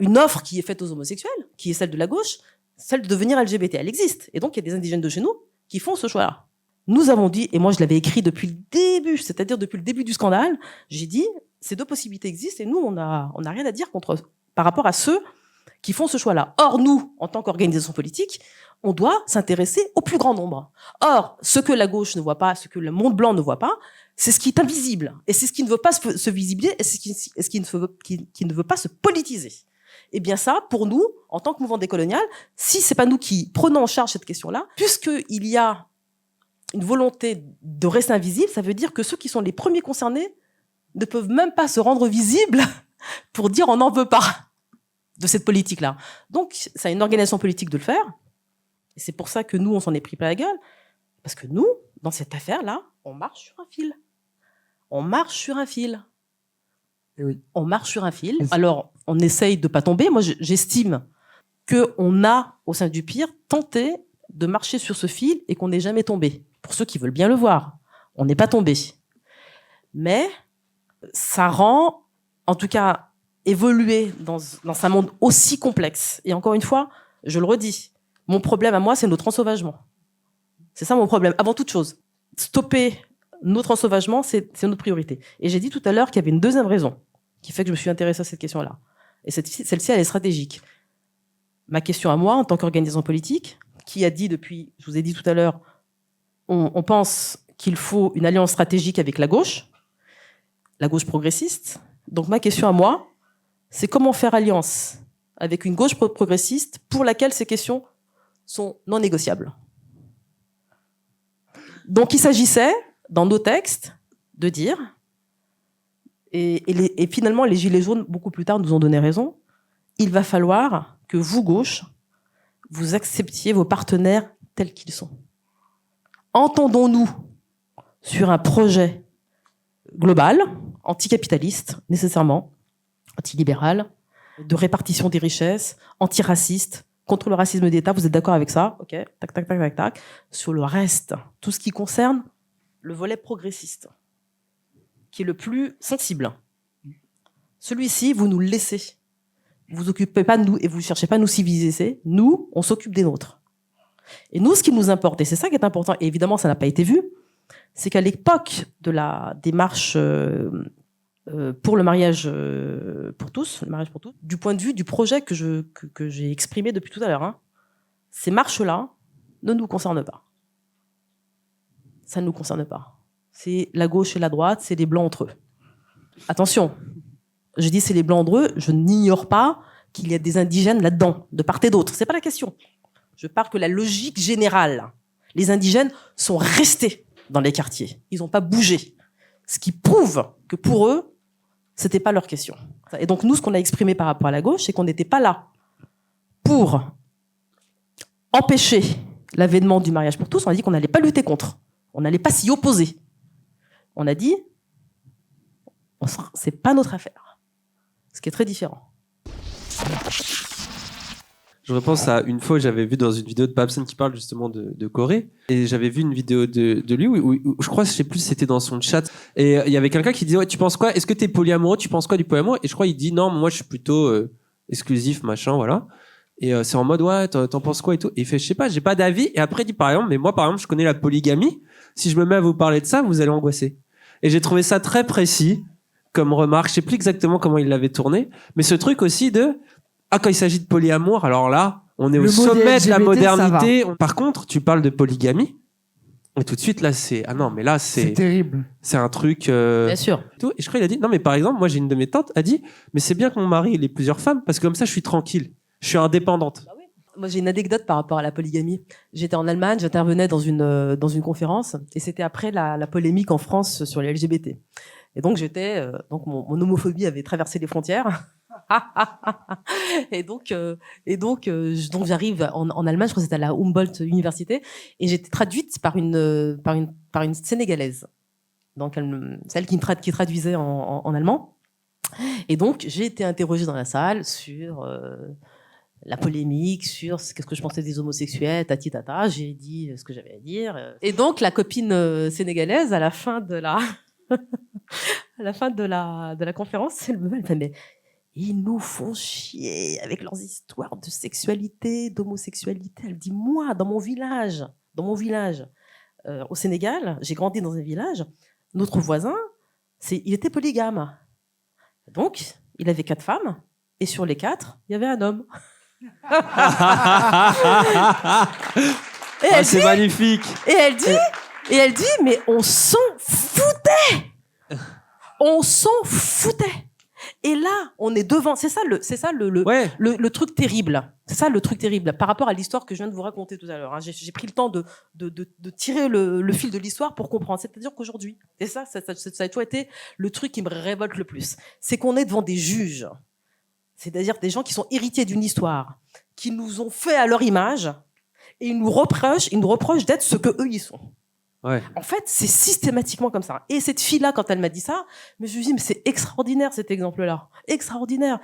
une offre qui est faite aux homosexuels, qui est celle de la gauche, celle de devenir LGBT. Elle existe. Et donc, il y a des indigènes de chez nous qui font ce choix-là. Nous avons dit, et moi je l'avais écrit depuis le début, c'est-à-dire depuis le début du scandale, j'ai dit, ces deux possibilités existent et nous, on n'a rien à dire par rapport à ceux qui font ce choix-là. Or, nous, en tant qu'organisation politique, on doit s'intéresser au plus grand nombre. Or, ce que la gauche ne voit pas, ce que le monde blanc ne voit pas, c'est ce qui est invisible. Et c'est ce qui ne veut pas se visibiliser et ce qui ne veut pas se politiser. Et bien ça, pour nous, en tant que mouvement décolonial, si c'est pas nous qui prenons en charge cette question-là, puisqu'il y a une volonté de rester invisible, ça veut dire que ceux qui sont les premiers concernés ne peuvent même pas se rendre visibles pour dire on n'en veut pas de cette politique-là. Donc, c'est une organisation politique de le faire. Et c'est pour ça que nous, on s'en est pris plein la gueule. Parce que nous, dans cette affaire-là, on marche sur un fil. Et oui. On marche sur un fil. Alors, on essaye de pas tomber. Moi, j'estime qu'on a, au sein du pire, tenté de marcher sur ce fil et qu'on n'est jamais tombé. Pour ceux qui veulent bien le voir, on n'est pas tombé. Mais ça rend, en tout cas, évoluer dans un monde aussi complexe. Et encore une fois, je le redis, mon problème à moi, c'est notre ensauvagement. C'est ça mon problème, avant toute chose. Stopper notre ensauvagement, c'est notre priorité. Et j'ai dit tout à l'heure qu'il y avait une deuxième raison qui fait que je me suis intéressée à cette question-là. Et celle-ci, elle est stratégique. Ma question à moi, en tant qu'organisation politique, qui a dit depuis, je vous ai dit tout à l'heure, on pense qu'il faut une alliance stratégique avec la gauche progressiste. Donc ma question à moi, c'est comment faire alliance avec une gauche progressiste pour laquelle ces questions sont non négociables. Donc il s'agissait, dans nos textes, de dire, et finalement les Gilets jaunes, beaucoup plus tard, nous ont donné raison, il va falloir que vous, gauche, vous acceptiez vos partenaires tels qu'ils sont. Entendons-nous sur un projet global, anticapitaliste, nécessairement, antilibéral, de répartition des richesses, antiraciste, contre le racisme d'État. Vous êtes d'accord avec ça? Ok, tac, tac, tac, tac, tac. Sur le reste, tout ce qui concerne le volet progressiste, qui est le plus sensible. Celui-ci, vous nous le laissez. vous occupez pas de nous et vous cherchez pas à nous civiliser. Nous, on s'occupe des nôtres. Et nous, ce qui nous importe, et c'est ça qui est important, et évidemment, ça n'a pas été vu, c'est qu'à l'époque de la démarche pour le mariage pour tous, du point de vue du projet que j'ai exprimé depuis tout à l'heure, ces marches-là ne nous concernent pas. Ça ne nous concerne pas. C'est la gauche et la droite, c'est les blancs entre eux. Attention, je dis c'est les blancs entre eux, je n'ignore pas qu'il y a des indigènes là-dedans, de part et d'autre. C'est pas la question. Je parle que la logique générale. Les indigènes sont restés dans les quartiers. Ils n'ont pas bougé. Ce qui prouve que pour eux, c'était pas leur question. Et donc nous, ce qu'on a exprimé par rapport à la gauche, c'est qu'on n'était pas là pour empêcher l'avènement du mariage pour tous. On a dit qu'on n'allait pas lutter contre. On n'allait pas s'y opposer. On a dit, c'est pas notre affaire. Ce qui est très différent. Je repense à une fois, j'avais vu dans une vidéo de Babson qui parle justement de Corée, et j'avais vu une vidéo de lui où je crois, je sais plus, c'était dans son chat, et il y avait quelqu'un qui disait ouais, tu penses quoi? Est-ce que t'es polyamoureux? Tu penses quoi du polyamour? Et je crois il dit non, moi je suis plutôt exclusif, machin, voilà. Et c'est en mode ouais, t'en penses quoi et tout. Et il fait je sais pas, j'ai pas d'avis. Et après il dit par exemple, mais moi par exemple je connais la polygamie. Si je me mets à vous parler de ça, vous allez angoisser. Et j'ai trouvé ça très précis comme remarque. Je sais plus exactement comment il l'avait tourné, mais ce truc aussi de quand il s'agit de polyamour, alors là, on est au sommet de la modernité. Par contre, tu parles de polygamie, et tout de suite, là, c'est... Ah non, mais là, c'est terrible. C'est un truc... Bien sûr. Tout. Et je crois qu'il a dit... Non, mais par exemple, moi, j'ai une de mes tantes, a dit, mais c'est bien que mon mari il ait plusieurs femmes, parce que comme ça, je suis tranquille. Je suis indépendante. Bah oui. Moi, j'ai une anecdote par rapport à la polygamie. J'étais en Allemagne, j'intervenais dans une conférence, et c'était après la polémique en France sur les LGBT. Et donc, donc mon homophobie avait traversé les frontières. et donc j'arrive en Allemagne, je crois que c'était à la Humboldt Université, et j'étais traduite par une Sénégalaise, donc celle qui traduisait en allemand. Et donc j'ai été interrogée dans la salle sur la polémique, sur qu'est-ce que je pensais des homosexuels, tata. J'ai dit ce que j'avais à dire. Et donc la copine sénégalaise, à la fin de la conférence, elle me fait mais ils nous font chier avec leurs histoires de sexualité, d'homosexualité. Elle dit, moi, dans mon village, au Sénégal, j'ai grandi dans un village, notre voisin, il était polygame. Donc, il avait 4 femmes, et sur les 4, il y avait un homme. C'est magnifique. Et elle dit, mais on s'en foutait. On s'en foutait. Et là, on est devant. C'est ça le truc terrible. C'est ça le truc terrible par rapport à l'histoire que je viens de vous raconter tout à l'heure. J'ai pris le temps de tirer le fil de l'histoire pour comprendre. C'est-à-dire qu'aujourd'hui, et ça a toujours été le truc qui me révolte le plus, c'est qu'on est devant des juges. C'est-à-dire des gens qui sont héritiers d'une histoire, qui nous ont fait à leur image, et ils nous reprochent d'être ce que eux ils sont. Ouais. En fait, c'est systématiquement comme ça. Et cette fille-là, quand elle m'a dit ça, mais je me suis dit, mais c'est extraordinaire cet exemple-là. Extraordinaire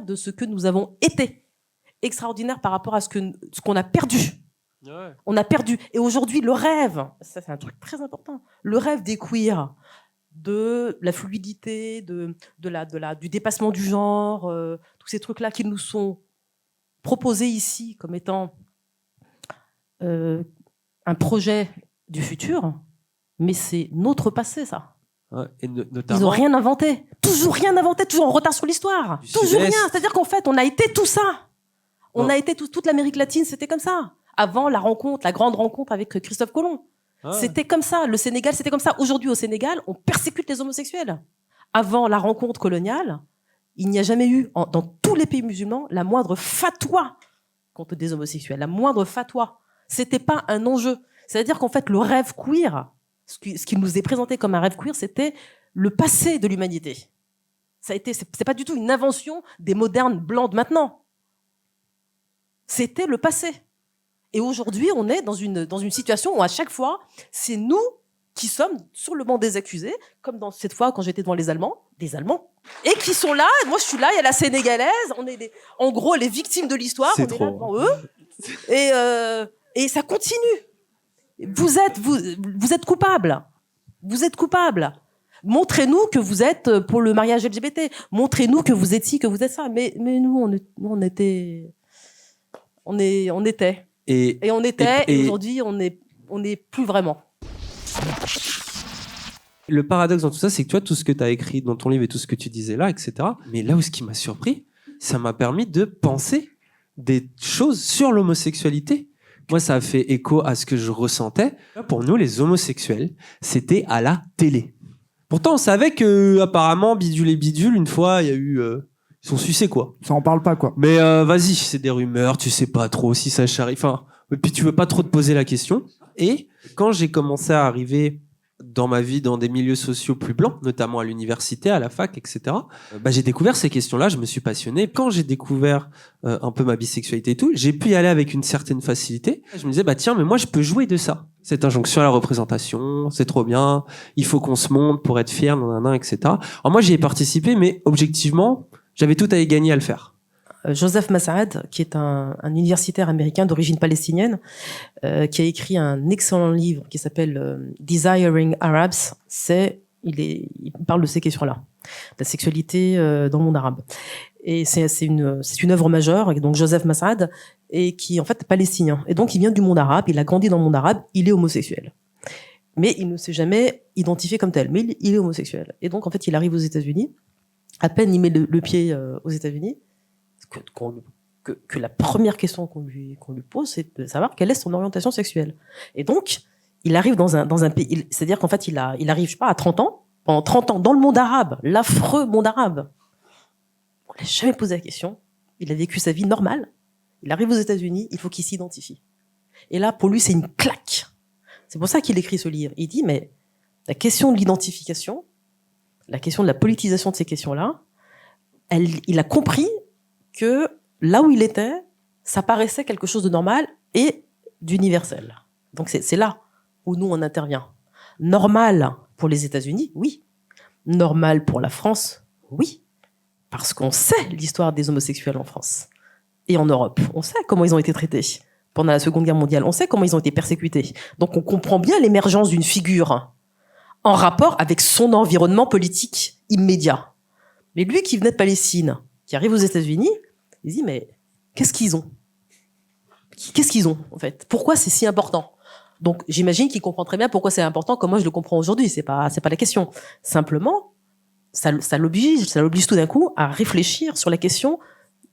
de ce que nous avons été. Extraordinaire par rapport à ce qu'on a perdu. Ouais. On a perdu. Et aujourd'hui, le rêve, ça c'est un truc très important, le rêve des queers, de la fluidité, du dépassement du genre, tous ces trucs-là qui nous sont proposés ici comme étant un projet du futur, mais c'est notre passé, ça. Ouais, et notamment... Ils n'ont rien inventé. Toujours rien inventé, toujours en retard sur l'histoire. Toujours rien. C'est-à-dire qu'en fait, on a été tout ça. On a été toute l'Amérique latine, c'était comme ça. Avant la grande rencontre avec Christophe Colomb. Ah. C'était comme ça. Le Sénégal, c'était comme ça. Aujourd'hui, au Sénégal, on persécute les homosexuels. Avant la rencontre coloniale, il n'y a jamais eu, dans tous les pays musulmans, la moindre fatwa contre des homosexuels. La moindre fatwa. C'était pas un enjeu. C'est-à-dire qu'en fait, le rêve queer, ce qui nous est présenté comme un rêve queer, c'était le passé de l'humanité. C'est pas du tout une invention des modernes blancs de maintenant. C'était le passé. Et aujourd'hui, on est dans une situation où à chaque fois, c'est nous qui sommes sur le banc des accusés, comme cette fois quand j'étais devant des Allemands, et qui sont là. Moi, je suis là, il y a la Sénégalaise, on est en gros les victimes de l'histoire, on est là devant eux, et ça continue. Vous êtes coupables. Vous êtes coupables. montrez-nous que vous êtes pour le mariage LGBT, montrez-nous que vous êtes ci, que vous êtes ça. Mais nous, on était. Et aujourd'hui, on n'est plus vraiment. Le paradoxe dans tout ça, c'est que tu vois, tout ce que tu as écrit dans ton livre et tout ce que tu disais là, etc. Mais là où ce qui m'a surpris, ça m'a permis de penser des choses sur l'homosexualité. Moi, ça a fait écho à ce que je ressentais. Pour nous, les homosexuels, c'était à la télé. Pourtant, on savait que, apparemment, bidule et bidule, une fois, il y a eu... ils sont sucés, quoi. Ça en parle pas, quoi. Mais vas-y, c'est des rumeurs, tu sais pas trop si ça charrie. Enfin, et puis tu veux pas trop te poser la question. Et quand j'ai commencé à arriver dans ma vie dans des milieux sociaux plus blancs, notamment à l'université, à la fac, etc., j'ai découvert ces questions-là, je me suis passionné. Quand j'ai découvert un peu ma bisexualité et tout, j'ai pu y aller avec une certaine facilité. Je me disais, tiens, mais moi, je peux jouer de ça. Cette injonction à la représentation, c'est trop bien, il faut qu'on se montre pour être fier, etc. Alors moi, j'y ai participé, mais objectivement, j'avais tout à y gagner à le faire. Joseph Massaad, qui est un universitaire américain d'origine palestinienne, qui a écrit un excellent livre qui s'appelle Desiring Arabs. Il parle de ces questions-là, la sexualité dans le monde arabe. Et c'est une œuvre majeure. Et donc Joseph Massaad, et qui est en fait palestinien. Et donc il vient du monde arabe, il a grandi dans le monde arabe, il est homosexuel. Mais il ne s'est jamais identifié comme tel, mais il est homosexuel. Et donc en fait il arrive aux États-Unis, à peine il met le pied aux États-Unis, que la première question qu'on lui pose, c'est de savoir quelle est son orientation sexuelle. Et donc, il arrive dans un pays, c'est-à-dire qu'en fait, il arrive, je sais pas, à 30 ans, pendant 30 ans, dans le monde arabe, l'affreux monde arabe. On lui a jamais posé la question. Il a vécu sa vie normale. Il arrive aux États-Unis, il faut qu'il s'identifie. Et là, pour lui, c'est une claque. C'est pour ça qu'il écrit ce livre. Il dit, mais la question de l'identification, la question de la politisation de ces questions-là, il a compris que là où il était, ça paraissait quelque chose de normal et d'universel. Donc c'est là où nous on intervient. Normal pour les États-Unis, oui. Normal pour la France, oui. Parce qu'on sait l'histoire des homosexuels en France et en Europe. On sait comment ils ont été traités pendant la Seconde Guerre mondiale. On sait comment ils ont été persécutés. Donc on comprend bien l'émergence d'une figure en rapport avec son environnement politique immédiat. Mais lui qui venait de Palestine, qui arrive aux États-Unis, il dit, mais qu'est-ce qu'ils ont ? Qu'est-ce qu'ils ont, en fait ? Pourquoi c'est si important ? Donc, j'imagine qu'il comprend très bien pourquoi c'est important, comme moi je le comprends aujourd'hui. C'est pas la question. Simplement, ça l'oblige tout d'un coup à réfléchir sur la question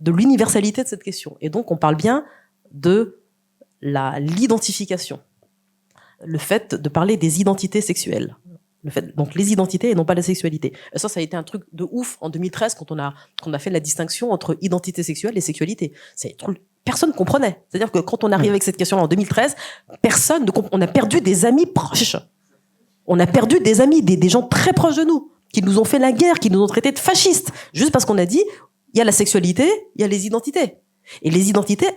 de l'universalité de cette question. Et donc, on parle bien de l'identification. Le fait de parler des identités sexuelles. Donc les identités et non pas la sexualité. Et ça a été un truc de ouf en 2013 quand on a fait la distinction entre identité sexuelle et sexualité. Personne comprenait. C'est-à-dire que quand on arrive avec cette question-là en 2013, on a perdu des amis proches. On a perdu des amis, des gens très proches de nous, qui nous ont fait la guerre, qui nous ont traités de fascistes, juste parce qu'on a dit, il y a la sexualité, il y a les identités. Et les identités,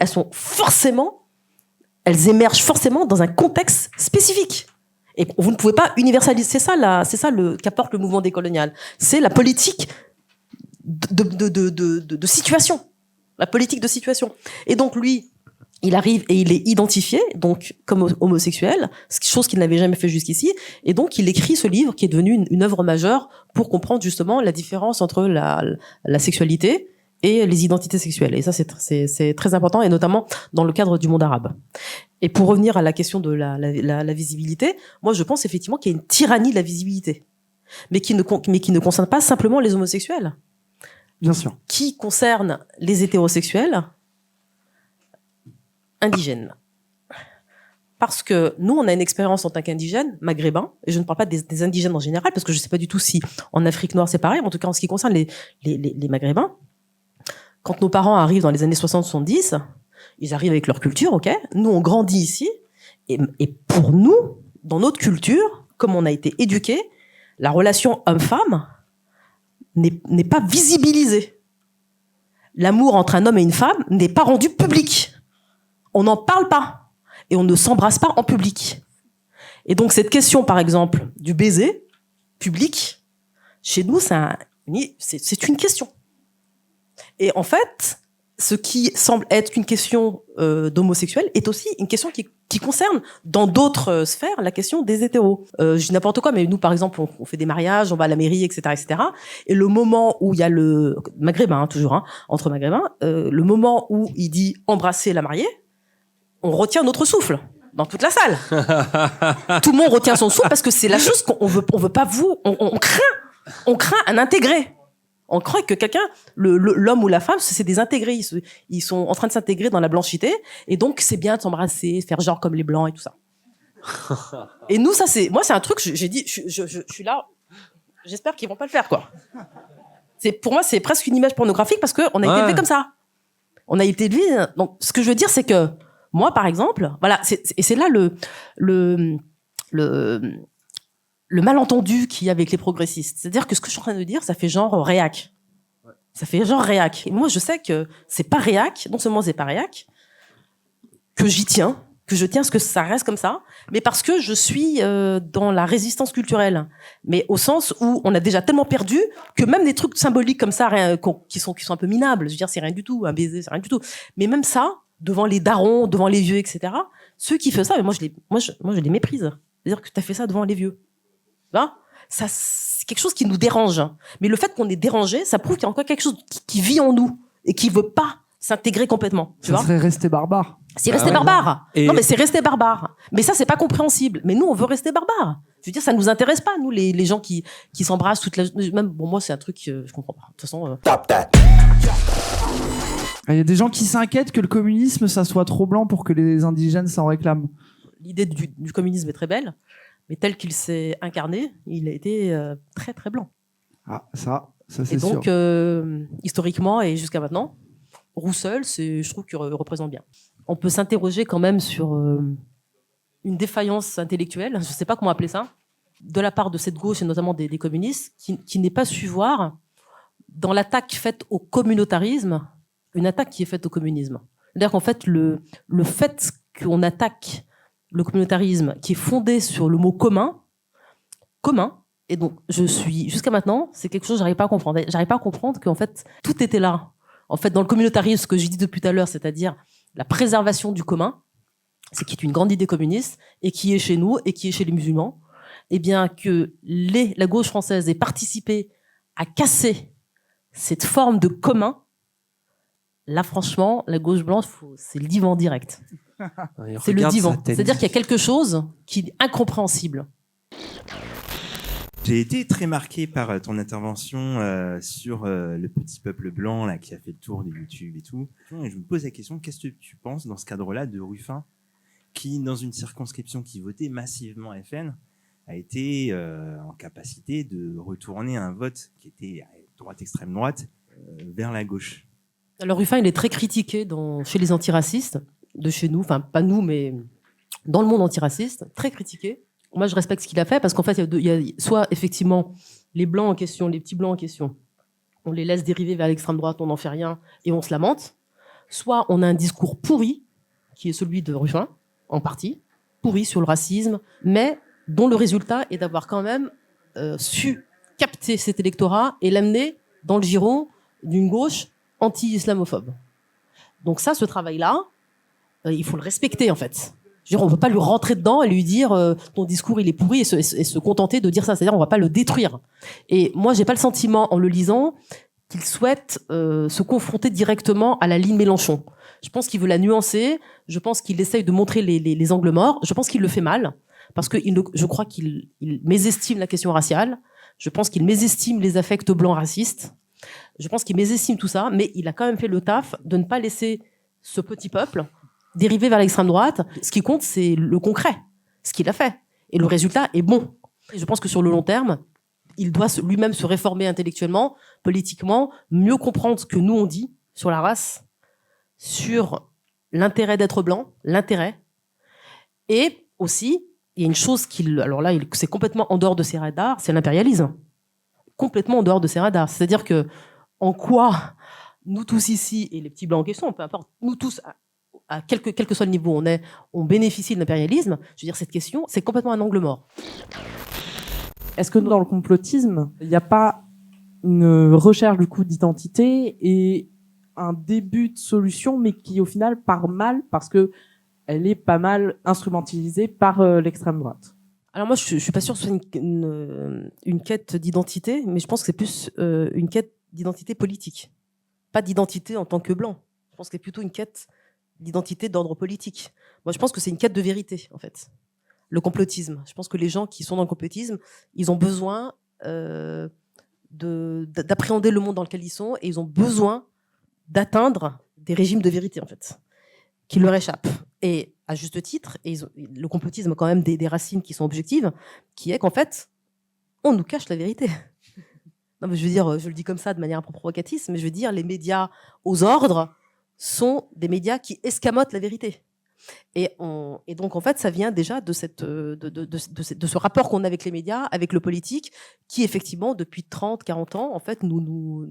elles émergent forcément dans un contexte spécifique. Et vous ne pouvez pas universaliser. C'est ça qu'apporte le mouvement décolonial. C'est la politique de situation. La politique de situation. Et donc, lui, il arrive et il est identifié, donc, comme homosexuel, chose qu'il n'avait jamais fait jusqu'ici. Et donc, il écrit ce livre qui est devenu une œuvre majeure pour comprendre justement la différence entre la sexualité et les identités sexuelles. Et ça, c'est très important, et notamment dans le cadre du monde arabe. Et pour revenir à la question de la visibilité, moi, je pense effectivement qu'il y a une tyrannie de la visibilité, mais qui ne concerne pas simplement les homosexuels. Bien sûr. Qui concerne les hétérosexuels indigènes. Parce que nous, on a une expérience en tant qu'indigènes, maghrébins, et je ne parle pas des indigènes en général, parce que je ne sais pas du tout si en Afrique noire c'est pareil, mais en tout cas en ce qui concerne les maghrébins, quand nos parents arrivent dans les années 60-70, ils arrivent avec leur culture, ok. Nous, on grandit ici, et pour nous, dans notre culture, comme on a été éduqués, la relation homme-femme n'est pas visibilisée. L'amour entre un homme et une femme n'est pas rendu public. On n'en parle pas, et on ne s'embrasse pas en public. Et donc cette question, par exemple, du baiser public, chez nous, c'est une question. Et en fait, ce qui semble être une question d'homosexuel est aussi une question qui concerne dans d'autres sphères la question des hétéros. Je dis n'importe quoi, mais nous par exemple on fait des mariages, on va à la mairie, etc. Et le moment où il y a le maghrébin, toujours entre maghrébins, le moment où il dit embrasser la mariée, on retient notre souffle dans toute la salle. Tout le monde retient son souffle parce que c'est la chose qu'on veut pas on craint un intégré. On croit que quelqu'un, l'homme ou la femme, c'est des intégrés. Ils sont en train de s'intégrer dans la blanchité. Et donc, c'est bien de s'embrasser, faire genre comme les blancs et tout ça. Et nous, moi, c'est un truc, j'ai dit, je suis là, j'espère qu'ils vont pas le faire, quoi. Pour moi, c'est presque une image pornographique parce qu'on a été élevé comme ça. On a été élevé. Donc, ce que je veux dire, c'est que moi, par exemple, voilà, et c'est là le malentendu qu'il y a avec les progressistes. C'est-à-dire que ce que je suis en train de dire, ça fait genre réac. Ça fait genre réac. Et moi, je sais que c'est pas réac, non seulement c'est pas réac, que je tiens à ce que ça reste comme ça, mais parce que je suis dans la résistance culturelle. Mais au sens où on a déjà tellement perdu que même des trucs symboliques comme ça, qui sont un peu minables, je veux dire, c'est rien du tout, un baiser, c'est rien du tout. Mais même ça, devant les darons, devant les vieux, etc., ceux qui font ça, mais moi, je les méprise. C'est-à-dire que tu as fait ça devant les vieux. Ça, c'est quelque chose qui nous dérange. Mais le fait qu'on est dérangé, ça prouve qu'il y a encore quelque chose qui vit en nous et qui veut pas s'intégrer complètement. Ça serait resté barbare. C'est resté barbare. Non, mais c'est resté barbare. Mais ça, c'est pas compréhensible. Mais nous, on veut rester barbare. Je veux dire, ça nous intéresse pas, nous, les gens qui s'embrassent toute la... Même, bon, moi, c'est un truc, je comprends pas. De toute façon... Il y a des gens qui s'inquiètent que le communisme, ça soit trop blanc pour que les indigènes s'en réclament. L'idée du communisme est très belle. Mais tel qu'il s'est incarné, il a été très très blanc. Ah, ça c'est sûr. Et donc, historiquement et jusqu'à maintenant, Roussel, je trouve qu'il représente bien. On peut s'interroger quand même sur une défaillance intellectuelle, je ne sais pas comment appeler ça, de la part de cette gauche et notamment des communistes, qui n'est pas su voir dans l'attaque faite au communautarisme, une attaque qui est faite au communisme. C'est-à-dire qu'en fait, le fait qu'on attaque le communautarisme qui est fondé sur le mot commun, et donc jusqu'à maintenant, c'est quelque chose que j'arrive pas à comprendre. J'arrive pas à comprendre qu'en fait, tout était là. En fait, dans le communautarisme, ce que j'ai dit depuis tout à l'heure, c'est-à-dire la préservation du commun, c'est qui est une grande idée communiste, et qui est chez nous, et qui est chez les musulmans, eh bien, que la gauche française ait participé à casser cette forme de commun, là, franchement, la gauche blanche, c'est le divan direct. C'est le divan. C'est-à-dire qu'il y a quelque chose qui est incompréhensible. J'ai été très marqué par ton intervention sur le petit peuple blanc là, qui a fait le tour de YouTube et tout. Et je me pose la question, qu'est-ce que tu penses dans ce cadre-là de Ruffin, qui, dans une circonscription qui votait massivement FN, a été en capacité de retourner un vote qui était à droite, extrême droite, vers la gauche. Alors Ruffin, il est très critiqué chez les antiracistes, de chez nous, enfin pas nous, mais dans le monde antiraciste, très critiqué. Moi, je respecte ce qu'il a fait parce qu'en fait, il y a soit effectivement les blancs en question, les petits blancs en question, on les laisse dériver vers l'extrême droite, on n'en fait rien et on se lamente. Soit on a un discours pourri, qui est celui de Ruffin, en partie, pourri sur le racisme, mais dont le résultat est d'avoir quand même su capter cet électorat et l'amener dans le giron d'une gauche anti-islamophobe. Donc ça, ce travail-là, il faut le respecter en fait. Je veux dire, on ne peut pas lui rentrer dedans et lui dire ton discours il est pourri et se contenter de dire ça. C'est-à-dire on ne va pas le détruire. Et moi, j'ai pas le sentiment en le lisant qu'il souhaite se confronter directement à la ligne Mélenchon. Je pense qu'il veut la nuancer. Je pense qu'il essaye de montrer les angles morts. Je pense qu'il le fait mal parce que je crois qu'il mésestime la question raciale. Je pense qu'il mésestime les affects blancs racistes. Je pense qu'il mésestime tout ça, mais il a quand même fait le taf de ne pas laisser ce petit peuple dériver vers l'extrême droite. Ce qui compte, c'est le concret, ce qu'il a fait. Et le résultat est bon. Et je pense que sur le long terme, il doit lui-même se réformer intellectuellement, politiquement, mieux comprendre ce que nous on dit sur la race, sur l'intérêt d'être blanc, l'intérêt. Et aussi, il y a une chose alors là, c'est complètement en dehors de ses radars, c'est l'impérialisme. Complètement en dehors de ses radars. C'est-à-dire que, en quoi nous tous ici, et les petits blancs en question, peu importe, nous tous, à quel que soit le niveau où on est, on bénéficie de l'impérialisme. Je veux dire, cette question, c'est complètement un angle mort. Est-ce que dans le complotisme, il n'y a pas une recherche du coup d'identité et un début de solution, mais qui au final part mal parce que elle est pas mal instrumentalisée par l'extrême droite. Alors moi, je suis pas sûre que ce soit une quête d'identité, mais je pense que c'est plus une quête d'identité politique. Pas d'identité en tant que blanc. Je pense que c'est plutôt une quête d'identité d'ordre politique. Moi, je pense que c'est une quête de vérité, en fait. Le complotisme. Je pense que les gens qui sont dans le complotisme, ils ont besoin d'appréhender le monde dans lequel ils sont et ils ont besoin d'atteindre des régimes de vérité, en fait, qui leur échappent. Et à juste titre, le complotisme a quand même des racines qui sont objectives, qui est qu'en fait, on nous cache la vérité. Non, mais je veux dire, je le dis comme ça de manière un peu provocatrice, mais je veux dire, les médias aux ordres sont des médias qui escamotent la vérité. Et donc, en fait, ça vient déjà de ce rapport qu'on a avec les médias, avec le politique, qui, effectivement, depuis 30, 40 ans, en fait, nous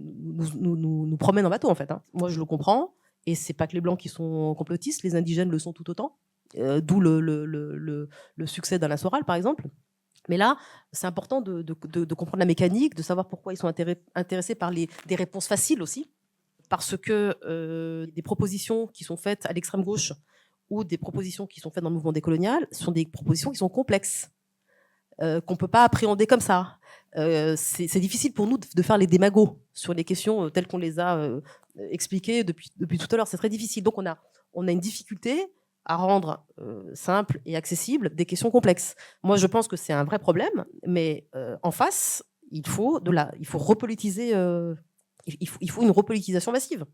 promène en bateau, en fait. Hein. Moi, je le comprends. Et c'est pas que les Blancs qui sont complotistes, les indigènes le sont tout autant. D'où le succès d'Alain Soral, par exemple. Mais là, c'est important de comprendre la mécanique, de savoir pourquoi ils sont intéressés par des réponses faciles aussi. Parce que des propositions qui sont faites à l'extrême gauche ou des propositions qui sont faites dans le mouvement décolonial sont des propositions qui sont complexes, qu'on ne peut pas appréhender comme ça. C'est difficile pour nous de faire les démagos sur les questions telles qu'on les a expliquées depuis tout à l'heure. C'est très difficile. Donc, on a une difficulté à rendre simple et accessible des questions complexes. Moi, je pense que c'est un vrai problème, mais en face, il faut repolitiser. Il faut une repolitisation massive,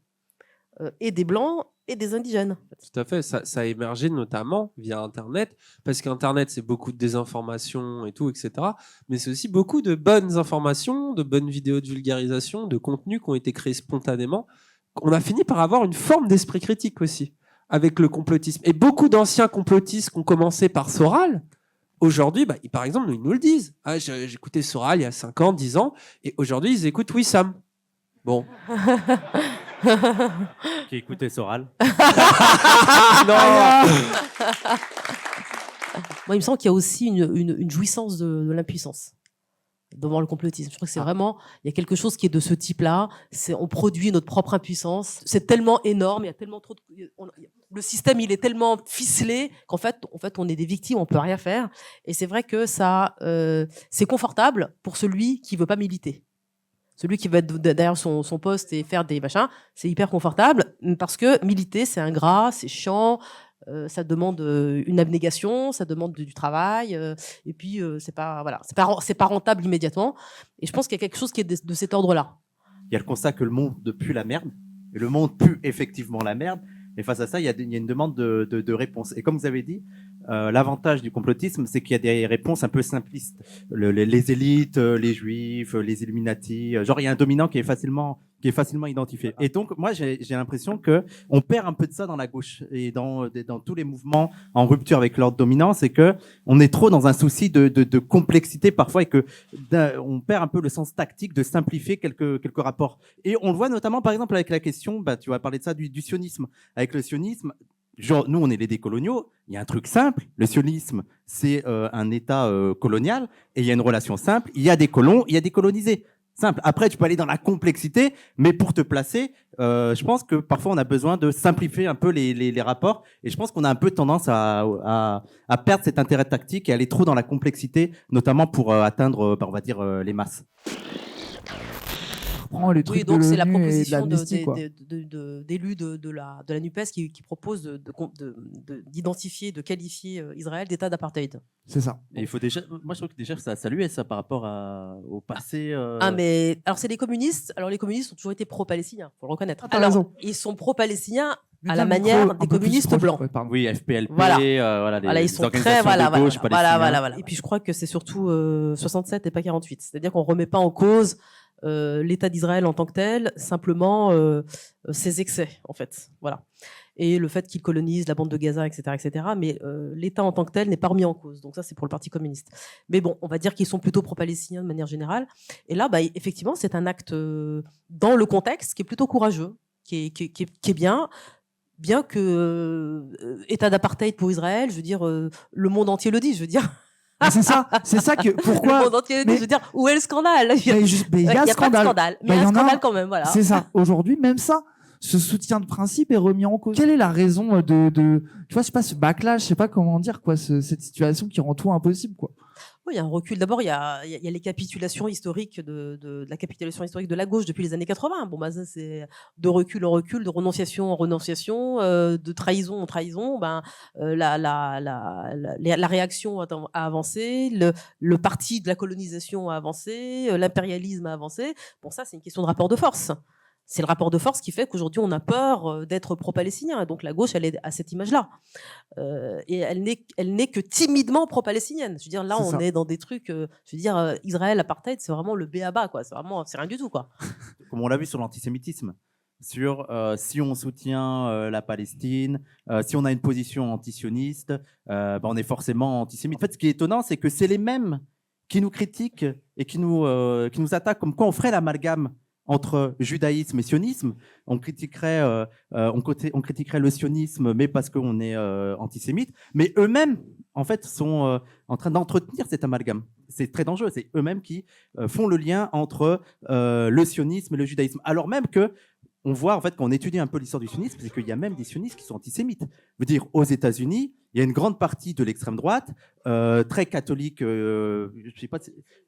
et des Blancs et des indigènes. Tout à fait, ça a émergé notamment via Internet, parce qu'Internet, c'est beaucoup de désinformation et tout, etc. Mais c'est aussi beaucoup de bonnes informations, de bonnes vidéos de vulgarisation, de contenus qui ont été créés spontanément. On a fini par avoir une forme d'esprit critique aussi, avec le complotisme. Et beaucoup d'anciens complotistes qui ont commencé par Soral, aujourd'hui, par exemple, ils nous le disent. Ah, j'écoutais Soral il y a 5 ans, 10 ans, et aujourd'hui, ils écoutent Wissam. Bon. Qui écoutait Soral. Non. Moi, il me semble qu'il y a aussi une jouissance de l'impuissance devant le complotisme. Je crois que c'est vraiment, il y a quelque chose qui est de ce type-là. On produit notre propre impuissance. C'est tellement énorme, il y a tellement trop le système, il est tellement ficelé qu'en fait, on est des victimes, on peut rien faire. Et c'est vrai que ça, c'est confortable pour celui qui veut pas militer. Celui qui va être derrière son poste et faire des machins, c'est hyper confortable parce que militer, c'est ingrat, c'est chiant, ça demande une abnégation, ça demande du travail, et puis c'est pas rentable immédiatement. Et je pense qu'il y a quelque chose qui est de cet ordre-là. Il y a le constat que le monde pue la merde, et le monde pue effectivement la merde. Et face à ça, il y a une demande de réponse. Et comme vous avez dit, l'avantage du complotisme, c'est qu'il y a des réponses un peu simplistes. Les élites, les juifs, les Illuminati, genre il y a un dominant qui est facilement identifié. Et donc moi j'ai l'impression que on perd un peu de ça dans la gauche et dans tous les mouvements en rupture avec l'ordre dominant, c'est que on est trop dans un souci de complexité parfois et que on perd un peu le sens tactique de simplifier quelques rapports. Et on le voit notamment par exemple avec la question, tu vas parler de ça, du sionisme. Avec le sionisme, genre, nous, on est les décoloniaux. Il y a un truc simple. Le sionisme, c'est un État colonial. Et il y a une relation simple. Il y a des colons, il y a des colonisés. Simple. Après, tu peux aller dans la complexité. Mais pour te placer, je pense que parfois, on a besoin de simplifier un peu les rapports. Et je pense qu'on a un peu tendance à perdre cet intérêt tactique et aller trop dans la complexité, notamment pour atteindre, on va dire, les masses. Les trucs donc c'est la l'ONU et de proposition d'élus de la NUPES qui propose d'identifier, de qualifier Israël d'État d'apartheid. C'est ça. Et il faut déjà, moi je trouve que déjà ça saluait ça par rapport au passé. Mais alors c'est les communistes. Alors les communistes ont toujours été pro-palestiniens, faut le reconnaître. t'as Alors raison. ils sont pro-palestiniens à Bien la le manière micro, un des peu plus communistes proche, blancs. ouais, pardon. Oui, FPLP, Voilà. les Ils sont très organisations de gauche palestiniennes. voilà. Et puis je crois que c'est surtout 67 et pas 48. C'est-à-dire qu'on remet pas en cause l'État d'Israël en tant que tel, simplement ses excès, en fait. Voilà. Et le fait qu'il colonise la bande de Gaza, etc. Mais l'État en tant que tel n'est pas remis en cause. Donc ça, c'est pour le Parti communiste. Mais bon, on va dire qu'ils sont plutôt pro-palestiniens de manière générale. Et là, effectivement, c'est un acte dans le contexte qui est plutôt courageux, qui est bien que État d'apartheid pour Israël, je veux dire, le monde entier le dit, je veux dire. C'est ça que pourquoi. Le monde entier, je veux dire, où est le scandale? Il y a pas de scandale, mais il y a un scandale quand même, voilà. C'est ça. Aujourd'hui, même ça, ce soutien de principe est remis en cause. Quelle est la raison de tu vois, je sais pas, ce backlash, je sais pas comment dire, quoi, cette situation qui rend tout impossible, quoi. Oui, il y a un recul. D'abord, il y a les capitulations historiques de la capitulation historique de la gauche depuis les années 80. Bon, bah, ça, c'est de recul en recul, de renonciation en renonciation, de trahison en trahison. Ben, la réaction a avancé, le parti de la colonisation a avancé, l'impérialisme a avancé. Bon, ça, c'est une question de rapport de force. C'est le rapport de force qui fait qu'aujourd'hui, on a peur d'être pro-palestinien. Donc, la gauche, elle est à cette image-là. Et elle n'est que timidement pro-palestinienne. Je veux dire, là, C'est on ça. est dans des trucs. Je veux dire, Israël, apartheid, c'est vraiment le b.a.-ba, quoi. C'est rien du tout, quoi. Comme on l'a vu sur l'antisémitisme, sur si on soutient la Palestine, si on a une position antisioniste, on est forcément antisémite. En fait, ce qui est étonnant, c'est que c'est les mêmes qui nous critiquent et qui nous attaquent, comme quoi on ferait l'amalgame entre judaïsme et sionisme. On critiquerait le sionisme, mais parce qu'on est antisémite. Mais eux-mêmes, en fait, sont en train d'entretenir cet amalgame. C'est très dangereux. C'est eux-mêmes qui font le lien entre le sionisme et le judaïsme. Alors même que on voit, en fait, quand on étudie un peu l'histoire du sionisme, c'est qu'il y a même des sionistes qui sont antisémites. Je veux dire, aux États-Unis, il y a une grande partie de l'extrême droite, très catholique, je sais pas,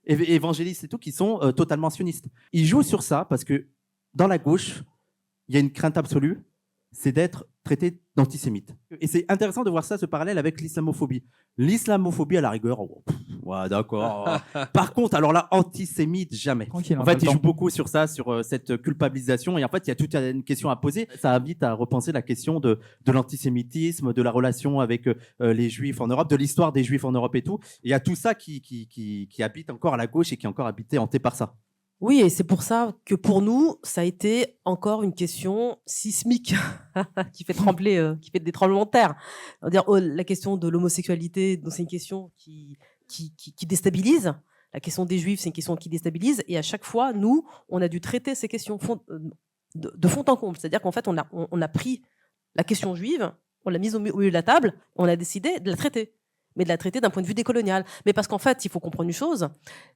évangélistes et tout, qui sont totalement sionistes. Ils jouent sur ça parce que dans la gauche, il y a une crainte absolue, c'est d'être traité d'antisémite. Et c'est intéressant de voir ça, ce parallèle avec l'islamophobie. L'islamophobie, à la rigueur, ouais, d'accord. Par contre, alors là, antisémite, jamais. Tranquille, En pas fait, le il temps. joue beaucoup sur ça, sur cette culpabilisation. Et en fait, il y a toute une question à poser. Ça invite à repenser la question de l'antisémitisme, de la relation avec les Juifs en Europe, de l'histoire des Juifs en Europe et tout. Et il y a tout ça qui habite encore à la gauche et qui est encore hanté par ça. Oui, et c'est pour ça que pour nous, ça a été encore une question sismique qui fait trembler, qui fait des tremblements de terre. C'est-à-dire, la question de l'homosexualité, donc c'est une question qui déstabilise. La question des Juifs, c'est une question qui déstabilise. Et à chaque fois, nous, on a dû traiter ces questions de fond en comble. C'est-à-dire qu'en fait, on a pris la question juive, on l'a mise au milieu de la table, on a décidé de la traiter. Mais de la traiter d'un point de vue décolonial. Mais parce qu'en fait, il faut comprendre une chose,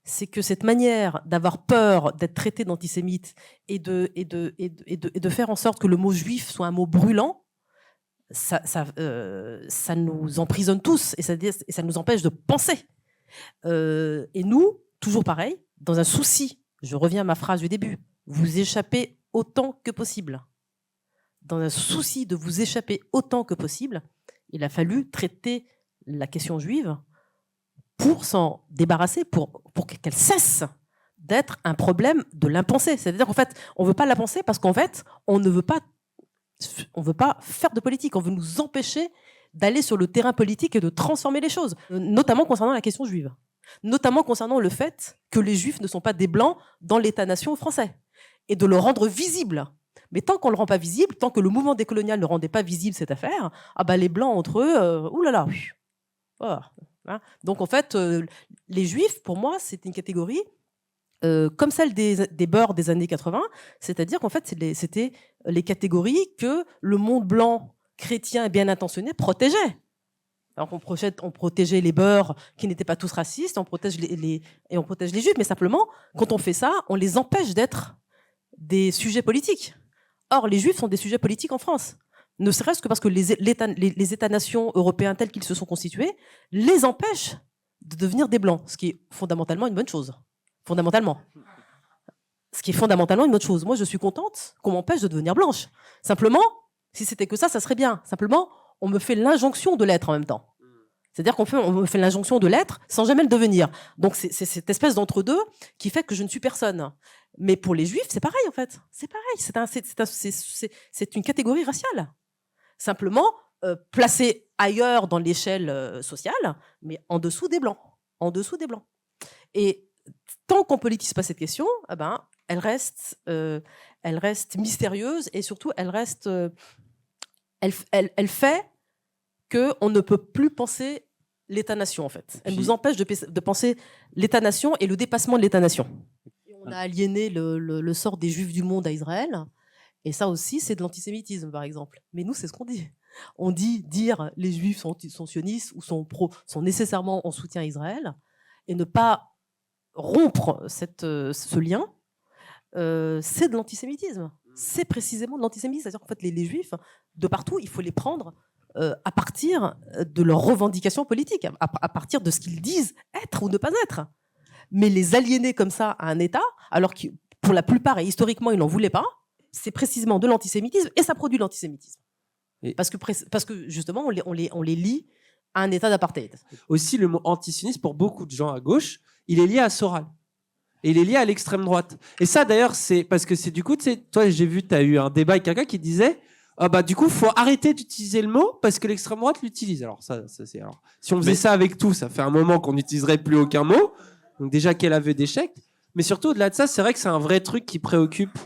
c'est que cette manière d'avoir peur d'être traité d'antisémite et de faire en sorte que le mot juif soit un mot brûlant, ça nous emprisonne tous et ça nous empêche de penser. Et nous, toujours pareil, dans un souci, je reviens à ma phrase du début, vous échappez autant que possible. Dans un souci de vous échapper autant que possible, il a fallu traiter la question juive pour s'en débarrasser, pour qu'elle cesse d'être un problème de l'impensé. C'est-à-dire qu'en fait, on ne veut pas la penser parce qu'en fait, on ne veut pas faire de politique. On veut nous empêcher d'aller sur le terrain politique et de transformer les choses, notamment concernant la question juive, notamment concernant le fait que les Juifs ne sont pas des Blancs dans l'État-nation français, et de le rendre visible. Mais tant qu'on ne le rend pas visible, tant que le mouvement décolonial ne rendait pas visible cette affaire, les Blancs entre eux, oulala. Voilà. Donc en fait, les Juifs, pour moi, c'est une catégorie comme celle des beurs des années 80, c'est-à-dire qu'en fait, c'était les catégories que le monde blanc, chrétien et bien intentionné protégeait. Alors on protégeait les beurs qui n'étaient pas tous racistes, on protège et on protège les Juifs, mais simplement, quand on fait ça, on les empêche d'être des sujets politiques. Or, les Juifs sont des sujets politiques en France. Ne serait-ce que parce que les États-nations européens tels qu'ils se sont constitués les empêchent de devenir des Blancs, ce qui est fondamentalement une bonne chose. Fondamentalement. Ce qui est fondamentalement une bonne chose. Moi, je suis contente qu'on m'empêche de devenir blanche. Simplement, si c'était que ça serait bien. Simplement, on me fait l'injonction de l'être en même temps. C'est-à-dire qu'on me fait l'injonction de l'être sans jamais le devenir. Donc, c'est cette espèce d'entre-deux qui fait que je ne suis personne. Mais pour les Juifs, c'est pareil, en fait. C'est pareil. C'est une catégorie raciale. Simplement placée ailleurs dans l'échelle sociale, mais en dessous des Blancs. En dessous des Blancs. Et tant qu'on politise pas cette question, elle reste mystérieuse et surtout, elle fait qu'on ne peut plus penser l'État-nation, en fait. Elle nous empêche de penser l'État-nation et le dépassement de l'État-nation. On a aliéné le sort des Juifs du monde à Israël. Et ça aussi, c'est de l'antisémitisme, par exemple. Mais nous, c'est ce qu'on dit. On dit dire les Juifs sont sionistes ou sont nécessairement en soutien à Israël et ne pas rompre ce lien, c'est de l'antisémitisme. c'est précisément de l'antisémitisme. C'est-à-dire qu'en fait, les juifs, de partout, il faut les prendre à partir de leurs revendications politiques, à partir de ce qu'ils disent être ou ne pas être. Mais les aliéner comme ça à un État, alors que pour la plupart, et historiquement, ils n'en voulaient pas, c'est précisément de l'antisémitisme, et ça produit l'antisémitisme. Parce que justement, on les lie à un État d'apartheid. Aussi, le mot antisioniste, pour beaucoup de gens à gauche, il est lié à Soral. Et il est lié à l'extrême droite. Et ça, d'ailleurs, c'est parce que c'est du coup, tu sais, toi, j'ai vu, tu as eu un débat avec quelqu'un qui disait du coup, faut arrêter d'utiliser le mot parce que l'extrême droite l'utilise. Alors, ça c'est. Alors, si on faisait ça avec tout, ça fait un moment qu'on n'utiliserait plus aucun mot. Donc, déjà, quel aveu d'échec. Mais surtout, au-delà de ça, c'est vrai que c'est un vrai truc qui préoccupe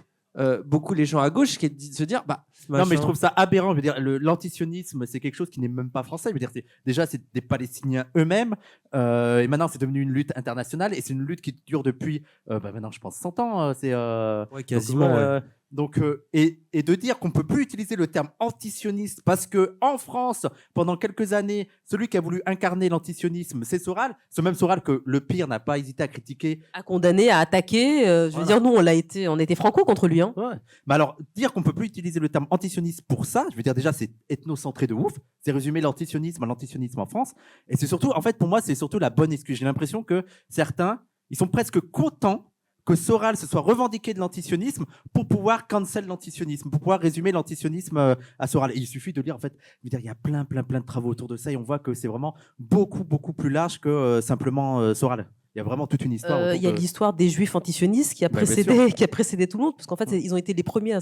beaucoup les gens à gauche, qui est de se dire non, mais je trouve ça aberrant. Je veux dire, l'antisionisme, c'est quelque chose qui n'est même pas français. Je veux dire, déjà, c'est des Palestiniens eux-mêmes. Et maintenant, c'est devenu une lutte internationale. Et c'est une lutte qui dure depuis, maintenant, je pense, 100 ans. Ouais, quasiment. Donc, et de dire qu'on peut plus utiliser le terme antisioniste parce que en France, pendant quelques années, celui qui a voulu incarner l'antisionisme, c'est Soral. Ce même Soral que le pire n'a pas hésité à critiquer, à condamner, à attaquer. Je veux dire, nous, on était franco contre lui. Hein. Ouais. Mais alors, dire qu'on peut plus utiliser le terme antisioniste pour ça, je veux dire déjà, c'est ethnocentré de ouf. C'est résumer l'antisionisme à l'antisionisme en France. Et c'est surtout, en fait, pour moi, c'est surtout la bonne excuse. J'ai l'impression que certains, ils sont presque contents que Soral se soit revendiqué de l'antisionisme pour pouvoir cancel l'antisionisme, pour pouvoir résumer l'antisionisme à Soral. Et il suffit de lire, en fait, je veux dire, il y a plein de travaux autour de ça et on voit que c'est vraiment beaucoup plus large que simplement Soral. Il y a vraiment toute une histoire. Il y a l'histoire des Juifs antisionistes qui a précédé tout le monde, parce qu'en fait, ils ont été les premiers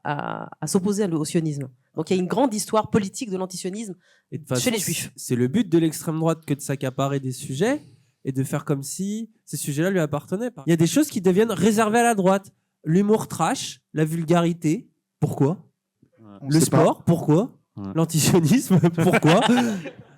à s'opposer au sionisme. Donc il y a une grande histoire politique de l'antisionisme chez les Juifs. C'est le but de l'extrême droite que de s'accaparer des sujets et de faire comme si ces sujets-là lui appartenaient. Il y a des choses qui deviennent réservées à la droite. L'humour trash, la vulgarité, pourquoi ? Le sport, pourquoi ? L'antisionisme, pourquoi ?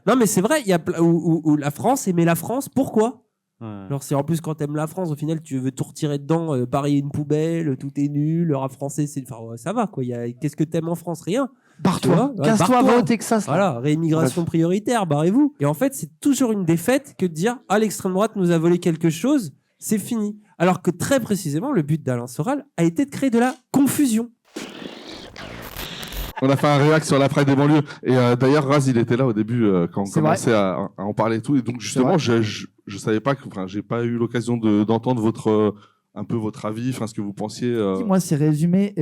Non mais c'est vrai, il y a où la France aimer la France, pourquoi ? Alors c'est en plus quand t'aimes la France, au final tu veux tout retirer dedans, Paris est une poubelle, tout est nul, le rap français c'est, enfin ça va quoi. Qu'est-ce que t'aimes en France ? Rien. Barre-toi, casse-toi, va au Texas. Là. Voilà, réimmigration prioritaire, barrez-vous. Et en fait c'est toujours une défaite que de dire l'extrême droite nous a volé quelque chose, c'est fini. Alors que très précisément le but d'Alain Soral a été de créer de la confusion. On a fait un réact sur la Pride des banlieues. Et d'ailleurs, Raz, il était là au début quand on commençait à en parler et tout. Et donc, justement, je savais pas j'ai pas eu l'occasion d'entendre un peu votre avis, ce que vous pensiez. Moi, c'est résumé.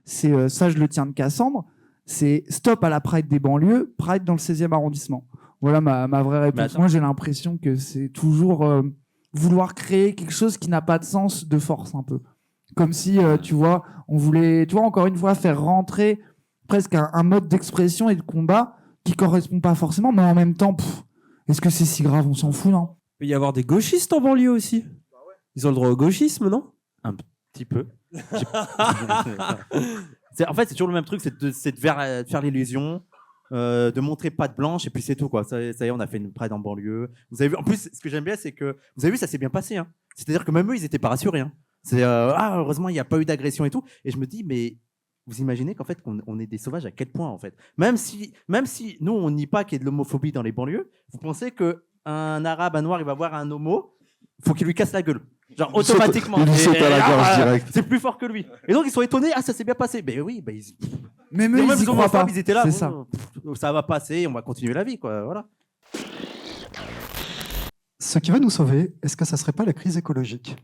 Ça, je le tiens de Cassandre. C'est stop à la Pride des banlieues, Pride dans le 16e arrondissement. Voilà ma vraie réponse. Moi, j'ai l'impression que c'est toujours vouloir créer quelque chose qui n'a pas de sens de force, un peu. Comme si, tu vois, on voulait, encore une fois, faire rentrer presque un mode d'expression et de combat qui correspond pas forcément, mais en même temps, est-ce que c'est si grave ? On s'en fout, non ? Il peut y avoir des gauchistes en banlieue aussi. Ils ont le droit au gauchisme, non ? Un petit peu. En fait, c'est toujours le même truc, c'est de faire l'illusion, de montrer patte blanche et puis c'est tout quoi. Ça y est, on a fait une Pride en banlieue. Vous avez vu, en plus, ce que j'aime bien, c'est que vous avez vu, ça s'est bien passé. Hein. C'est-à-dire que même eux, ils étaient pas rassurés. Hein. C'est heureusement, il n'y a pas eu d'agression et tout. Et je me dis, mais vous imaginez qu'en fait, on est des sauvages à quel point en fait. Même si nous, on nie pas qu'il y ait de l'homophobie dans les banlieues, vous pensez que un arabe, un noir, il va voir un homo, faut qu'il lui casse la gueule. Genre automatiquement. Il saute à la gorge direct. C'est plus fort que lui. Et donc ils sont étonnés, ça s'est bien passé. Mais oui, mais même ils y croient pas. Ils étaient là, ça va passer, on va continuer la vie quoi, voilà. Ce qui va nous sauver, est-ce que ça serait pas la crise écologique ?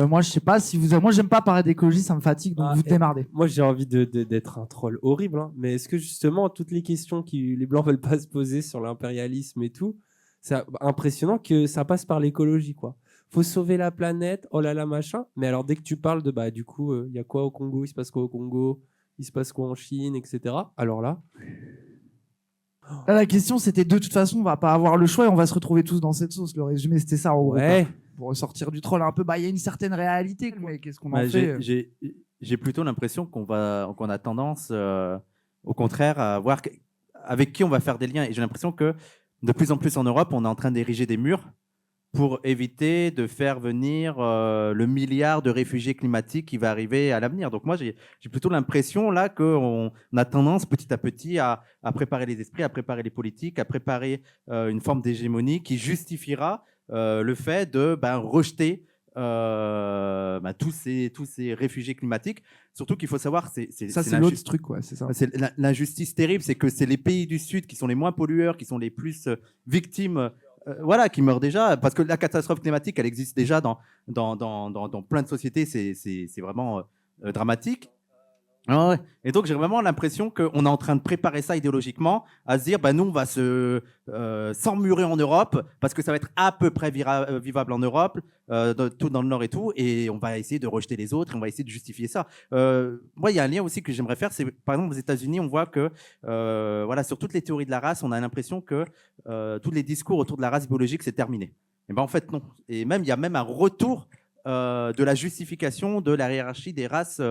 Moi, je sais pas si vous. Moi, j'aime pas parler d'écologie, ça me fatigue, donc vous démardez. Moi, j'ai envie d'être un troll horrible, hein. Mais est-ce que justement toutes les questions que les blancs veulent pas se poser sur l'impérialisme et tout, c'est impressionnant que ça passe par l'écologie, quoi. Faut sauver la planète, oh là là machin. Mais alors dès que tu parles de du coup, il y a quoi au Congo, il se passe quoi au Congo, il se passe quoi en Chine, etc. Alors là. Là, la question, c'était de toute façon, on va pas avoir le choix et on va se retrouver tous dans cette sauce. Le résumé, c'était ça, en gros. Ouais. Pour ressortir du troll un peu, il y a une certaine réalité, mais qu'est-ce qu'on en fait ? J'ai plutôt l'impression qu'on a tendance, au contraire, à voir avec qui on va faire des liens. Et j'ai l'impression que de plus en plus en Europe, on est en train d'ériger des murs pour éviter de faire venir le milliard de réfugiés climatiques qui va arriver à l'avenir. Donc moi, j'ai plutôt l'impression là qu'on a tendance petit à petit à préparer les esprits, à préparer les politiques, à préparer une forme d'hégémonie qui justifiera le fait de rejeter tous ces réfugiés climatiques. Surtout qu'il faut savoir, c'est l'autre truc, quoi. C'est ça. C'est l'injustice terrible, c'est que c'est les pays du Sud qui sont les moins pollueurs, qui sont les plus victimes, qui meurent déjà, parce que la catastrophe climatique, elle existe déjà dans plein de sociétés. C'est vraiment dramatique. Ah ouais. Et donc j'ai vraiment l'impression qu'on est en train de préparer ça idéologiquement, à se dire nous on va s'emmurer en Europe parce que ça va être à peu près vivable en Europe, tout dans le Nord et tout, et on va essayer de rejeter les autres, et on va essayer de justifier ça. Moi il y a un lien aussi que j'aimerais faire, c'est par exemple aux États-Unis on voit que sur toutes les théories de la race, on a l'impression que tous les discours autour de la race biologique c'est terminé. Et en fait non. Et même il y a même un retour de la justification de la hiérarchie des races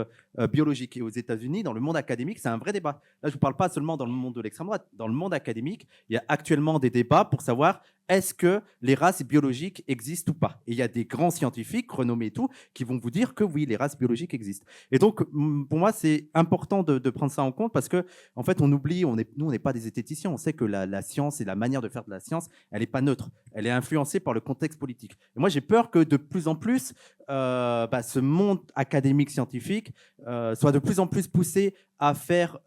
biologiques. Et aux États-Unis, dans le monde académique, c'est un vrai débat. Là, je ne vous parle pas seulement dans le monde de l'extrême droite. Dans le monde académique, il y a actuellement des débats pour savoir est-ce que les races biologiques existent ou pas. Et il y a des grands scientifiques, renommés et tout, qui vont vous dire que oui, les races biologiques existent. Et donc, pour moi, c'est important de prendre ça en compte parce que, en fait, on oublie, nous, on n'est pas des zététiciens. On sait que la science et la manière de faire de la science, elle n'est pas neutre. Elle est influencée par le contexte politique. Et moi, j'ai peur que de plus en plus, ce monde académique scientifique soit de plus en plus poussé à faire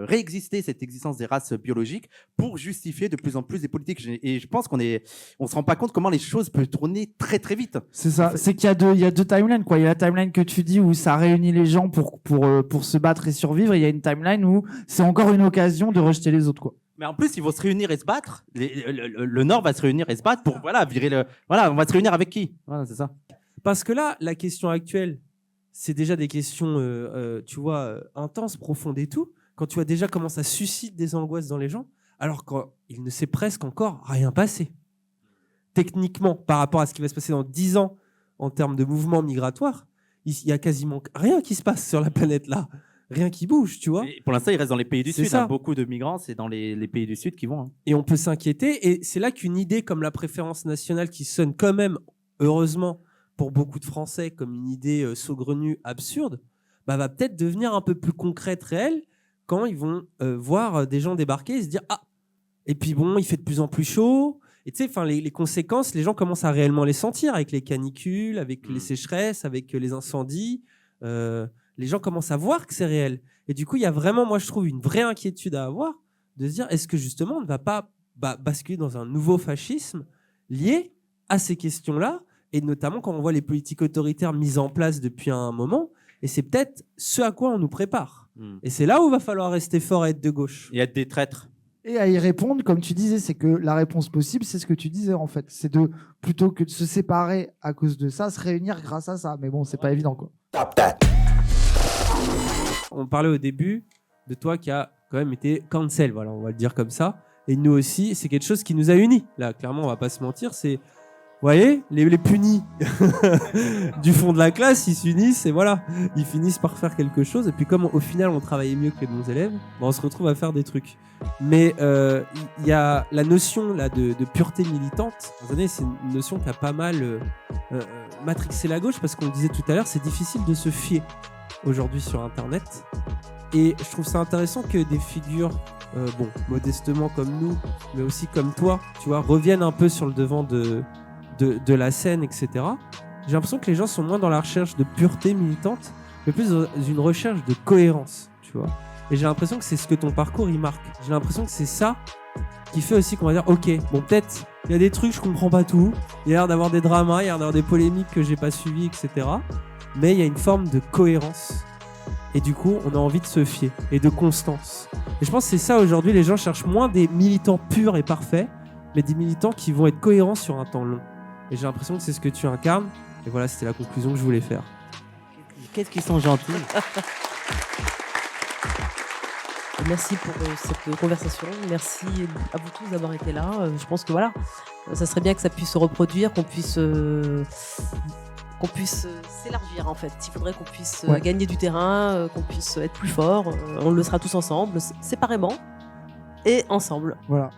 réexister cette existence des races biologiques pour justifier de plus en plus des politiques. Et je pense qu'on se rend pas compte comment les choses peuvent tourner très très vite. C'est ça. C'est qu'il y a deux timelines, quoi. Il y a la timeline que tu dis où ça réunit les gens pour se battre et survivre. Et il y a une timeline où c'est encore une occasion de rejeter les autres, quoi. Mais en plus, ils vont se réunir et se battre. Le Nord va se réunir et se battre pour virer on va se réunir avec qui? Voilà, c'est ça. Parce que là, la question actuelle, c'est déjà des questions, intenses, profondes et tout. Quand tu vois déjà comment ça suscite des angoisses dans les gens, alors qu'il ne s'est presque encore rien passé. Techniquement, par rapport à ce qui va se passer dans 10 ans en termes de mouvement migratoire, il y a quasiment rien qui se passe sur la planète là. Rien qui bouge, tu vois. Et pour l'instant, il reste dans les pays du Sud. Ça. Beaucoup de migrants, c'est dans les pays du Sud qui vont. Et on peut s'inquiéter. Et c'est là qu'une idée comme la préférence nationale, qui sonne quand même, heureusement, pour beaucoup de Français, comme une idée saugrenue, absurde, va peut-être devenir un peu plus concrète, réelle, quand ils vont voir des gens débarquer et se dire « Ah !» Et puis bon, il fait de plus en plus chaud. Et tu sais, les conséquences, les gens commencent à réellement les sentir avec les canicules, avec les sécheresses, avec les incendies. Les gens commencent à voir que c'est réel. Et du coup, il y a vraiment, moi je trouve, une vraie inquiétude à avoir de se dire, est-ce que justement on ne va pas basculer dans un nouveau fascisme lié à ces questions-là, et notamment quand on voit les politiques autoritaires mises en place depuis un moment, et c'est peut-être ce à quoi on nous prépare. Et c'est là où il va falloir rester fort et être de gauche. Et être des traîtres. Et à y répondre, comme tu disais, c'est que la réponse possible, c'est ce que tu disais en fait. C'est plutôt que de se séparer à cause de ça, se réunir grâce à ça. Mais bon, c'est pas évident, quoi. On parlait au début de toi qui a quand même été cancel, voilà, on va le dire comme ça. Et nous aussi, c'est quelque chose qui nous a unis. Là, clairement, on va pas se mentir, c'est... Vous voyez, les punis du fond de la classe, ils s'unissent et voilà, ils finissent par faire quelque chose. Et puis comme au final, on travaillait mieux que les bons élèves, on se retrouve à faire des trucs. Mais il y a la notion là, de pureté militante. C'est une notion qui a pas mal matrixé la gauche, parce qu'on le disait tout à l'heure, c'est difficile de se fier aujourd'hui sur Internet. Et je trouve ça intéressant que des figures, modestement comme nous, mais aussi comme toi, tu vois, reviennent un peu sur le devant de la scène, etc. J'ai l'impression que les gens sont moins dans la recherche de pureté militante, mais plus dans une recherche de cohérence, tu vois. Et j'ai l'impression que c'est ce que ton parcours, il marque. J'ai l'impression que c'est ça qui fait aussi qu'on va dire, ok, bon, peut-être, il y a des trucs, je comprends pas tout, il y a l'air d'avoir des dramas, il y a l'air d'avoir des polémiques que j'ai pas suivies, etc. Mais il y a une forme de cohérence. Et du coup, on a envie de se fier, et de constance. Et je pense que c'est ça aujourd'hui, les gens cherchent moins des militants purs et parfaits, mais des militants qui vont être cohérents sur un temps long. Et j'ai l'impression que c'est ce que tu incarnes. Et voilà, c'était la conclusion que je voulais faire. Qu'est-ce qu'ils sont gentils. Merci pour cette conversation. Merci à vous tous d'avoir été là. Je pense que voilà, ça serait bien que ça puisse se reproduire, qu'on puisse s'élargir en fait. Il faudrait qu'on puisse gagner du terrain, qu'on puisse être plus fort. On le sera tous ensemble, séparément et ensemble. Voilà.